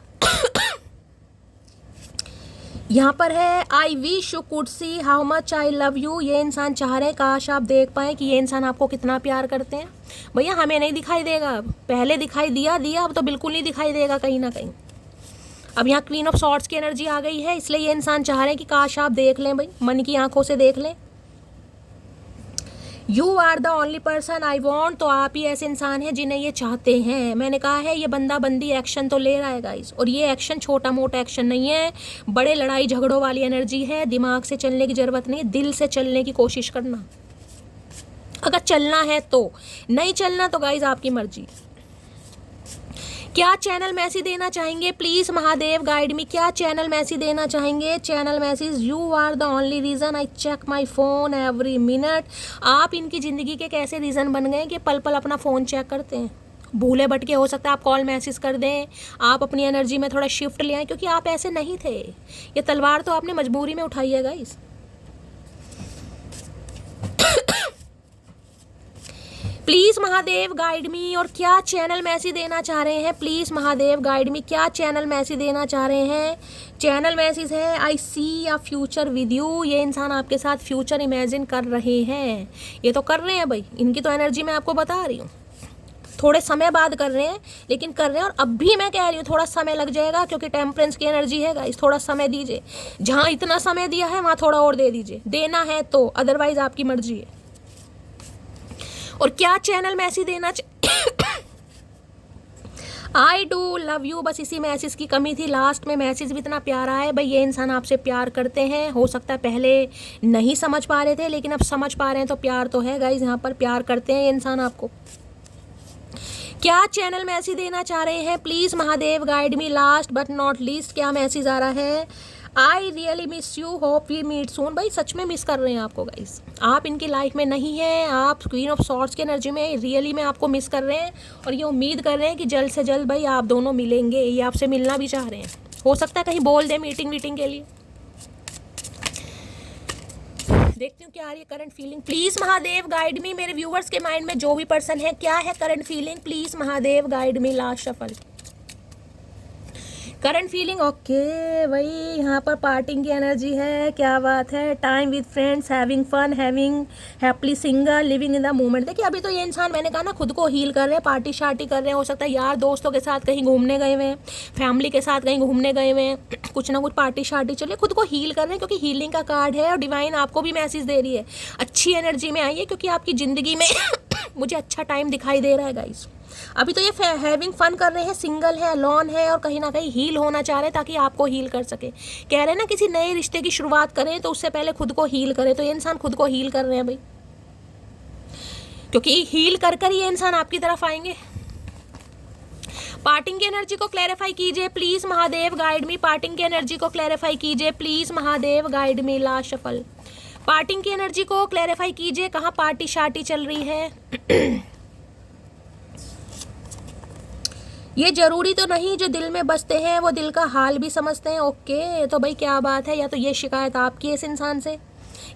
यहाँ पर है I wish you could see how much I love you, ये इंसान चाह रहे हैं काश आप देख पाएँ कि ये इंसान आपको कितना प्यार करते हैं। भैया हमें नहीं दिखाई देगा, पहले दिखाई दिया, अब तो बिल्कुल नहीं दिखाई देगा कहीं ना कहीं। अब यहाँ क्वीन ऑफ सॉर्ड्स की एनर्जी आ गई है, इसलिए ये इंसान चाह रहे हैं कि काश आप देख लें भाई, मन की आंखों से देख लें। You are the only person I want, तो आप ही ऐसे इंसान हैं जिन्हें ये चाहते हैं। मैंने कहा है ये बंदा बंदी एक्शन तो ले रहा है गाइस, और ये एक्शन छोटा मोटा एक्शन नहीं है, बड़े लड़ाई झगड़ों वाली एनर्जी है। दिमाग से चलने की जरूरत नहीं है, दिल से चलने की कोशिश करना। अगर चलना है तो, नहीं चलना तो गाइस आपकी मर्जी। क्या चैनल मैसेज देना चाहेंगे प्लीज महादेव गाइड मी, क्या चैनल मैसेज देना चाहेंगे? Channel message, you are the only reason I check my phone every minute. आप इनकी जिंदगी के कैसे रीजन बन गए कि पल पल अपना फोन चेक करते हैं, भूले भटके, हो सकता है आप कॉल मैसेज कर दें, आप अपनी एनर्जी में थोड़ा शिफ्ट ले आए, क्योंकि आप ऐसे नहीं थे। ये तलवार तो आपने मजबूरी में उठाई है गाइस। प्लीज महादेव गाइड मी, और क्या चैनल मैसेज देना चाह रहे हैं? प्लीज महादेव गाइड मी, क्या चैनल मैसेज देना चाह रहे हैं? चैनल मैसेज है आई सी अ फ्यूचर विद यू। ये इंसान आपके साथ फ्यूचर इमेजिन कर रहे हैं, ये तो कर रहे हैं भाई, इनकी तो एनर्जी मैं आपको बता रही हूँ। थोड़े समय बाद कर रहे हैं, लेकिन कर रहे हैं। और अब भी मैं कह रही हूँ थोड़ा समय लग जाएगा, क्योंकि टेम्परेंस की एनर्जी है गाइस, थोड़ा समय दीजिए। जहाँ इतना समय दिया है वहाँ थोड़ा और दे दीजिए, देना है तो, अदरवाइज आपकी मर्जी है। और क्या चैनल मैसेज देना आई डू लव यू, बस इसी मैसेज की कमी थी। लास्ट में मैसेज भी इतना प्यारा है भाई, ये इंसान आपसे प्यार करते हैं। हो सकता है पहले नहीं समझ पा रहे थे, लेकिन अब समझ पा रहे हैं, तो प्यार तो है गाइज, यहाँ पर प्यार करते हैं ये इंसान आपको। क्या चैनल मैसेज देना चाह रहे हैं? Please Mahadev guide me. Last but not least, क्या मैसेज आ रहा है? I really miss you, hope we meet soon. भाई सच में मिस कर रहे हैं आपको गाइस, आप इनकी लाइफ में नहीं हैं, आप क्वीन ऑफ सॉर्ड्स की एनर्जी में रियली में आपको मिस कर रहे हैं, और ये उम्मीद कर रहे हैं कि जल्द से जल्द भाई आप दोनों मिलेंगे। ये आपसे मिलना भी चाह रहे हैं, हो सकता है कहीं बोल दे मीटिंग के लिए। देखती हूँ क्या आ रही है current feeling. Please Mahadev guide मी, मेरे व्यूवर्स के माइंड में जो भी पर्सन है, क्या है current feeling? Please Mahadev guide me. Last shuffle, current feeling, okay भाई यहाँ पर पार्टिंग की एनर्जी है, क्या बात है। Time with friends, having fun, having happy single, living in the moment. देखिए अभी तो ये इंसान, मैंने कहा ना, खुद को हील कर रहे हैं, पार्टी शार्टी कर रहे हैं। हो सकता है यार दोस्तों के साथ कहीं घूमने गए हुए हैं, फैमिली के साथ कहीं घूमने गए हुए हैं, कुछ ना कुछ पार्टी शार्टी चले, खुद को हील कर रहे हैं, क्योंकि हीलिंग का कार्ड है। और डिवाइन आपको भी मैसेज दे रही है, अच्छी एनर्जी में आइए, क्योंकि आपकी ज़िंदगी में मुझे अच्छा टाइम दिखाई दे रहा है गाइस। अभी तो ये हैविंग फन कर रहे हैं, सिंगल है, लॉन है, और कहीं ना कहीं हील होना चाह रहे हैं, ताकि आपको हील कर सके। कह रहे हैं ना, किसी नए रिश्ते की शुरुआत करें तो उससे पहले खुद को हील करें, तो ये इंसान खुद को हील कर रहे हैं भाई, क्योंकि हील कर कर ये इंसान आपकी तरफ आएंगे। पार्टिंग की एनर्जी को क्लैरिफाई कीजिए please Mahadev guide me. Parting की एनर्जी को क्लैरिफाई कीजिए please Mahadev guide me. Last shuffle, parting की एनर्जी को क्लैरिफाई कीजिए, कहाँ पार्टी शार्टी चल रही है। ये जरूरी तो नहीं जो दिल में बसते हैं वो दिल का हाल भी समझते हैं। ओके, तो भाई क्या बात है, या तो ये शिकायत आपकी है इस इंसान से,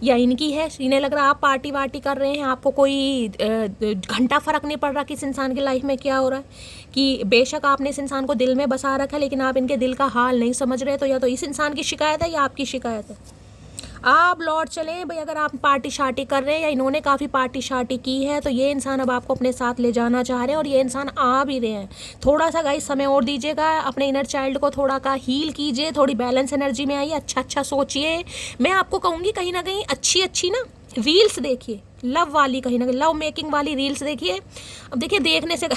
या इनकी है। इन्हें लग रहा है आप पार्टी वार्टी कर रहे हैं, आपको कोई घंटा फर्क नहीं पड़ रहा कि इस इंसान की लाइफ में क्या हो रहा है, कि बेशक आपने इस इंसान को दिल में बसा रखा है, लेकिन आप इनके दिल का हाल नहीं समझ रहे। तो या तो इस इंसान की शिकायत है या आपकी शिकायत है। आप लौट चलें भाई, अगर आप पार्टी शार्टी कर रहे हैं या इन्होंने काफ़ी पार्टी शार्टी की है, तो ये इंसान अब आपको अपने साथ ले जाना चाह रहे हैं, और ये इंसान आ भी रहे हैं। थोड़ा सा गाइस समय और दीजिएगा, अपने इनर चाइल्ड को थोड़ा का हील कीजिए, थोड़ी बैलेंस एनर्जी में आइए, अच्छा सोचिए। मैं आपको कहूँगी कहीं ना कहीं अच्छी ना रील्स देखिए, लव वाली, कहीं ना कहीं लव मेकिंग वाली रील्स देखिए। अब देखिए देखने से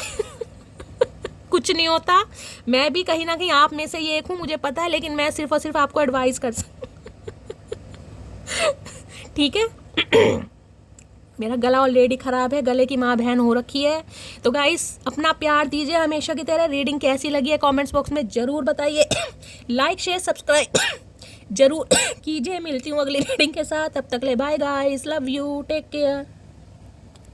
कुछ नहीं होता, मैं भी कहीं ना कहीं आप में से ये एक हूँ, मुझे पता है, लेकिन मैं सिर्फ और सिर्फ आपको एडवाइस कर सकती, ठीक है। मेरा गला ऑलरेडी ख़राब है, गले की माँ बहन हो रखी है। तो गाइस अपना प्यार दीजिए हमेशा की तरह। रीडिंग कैसी लगी है कमेंट्स बॉक्स में ज़रूर बताइए। लाइक शेयर सब्सक्राइब जरूर कीजिए। मिलती हूँ अगली रीडिंग के साथ, तब तक ले bye guys, love you, take care.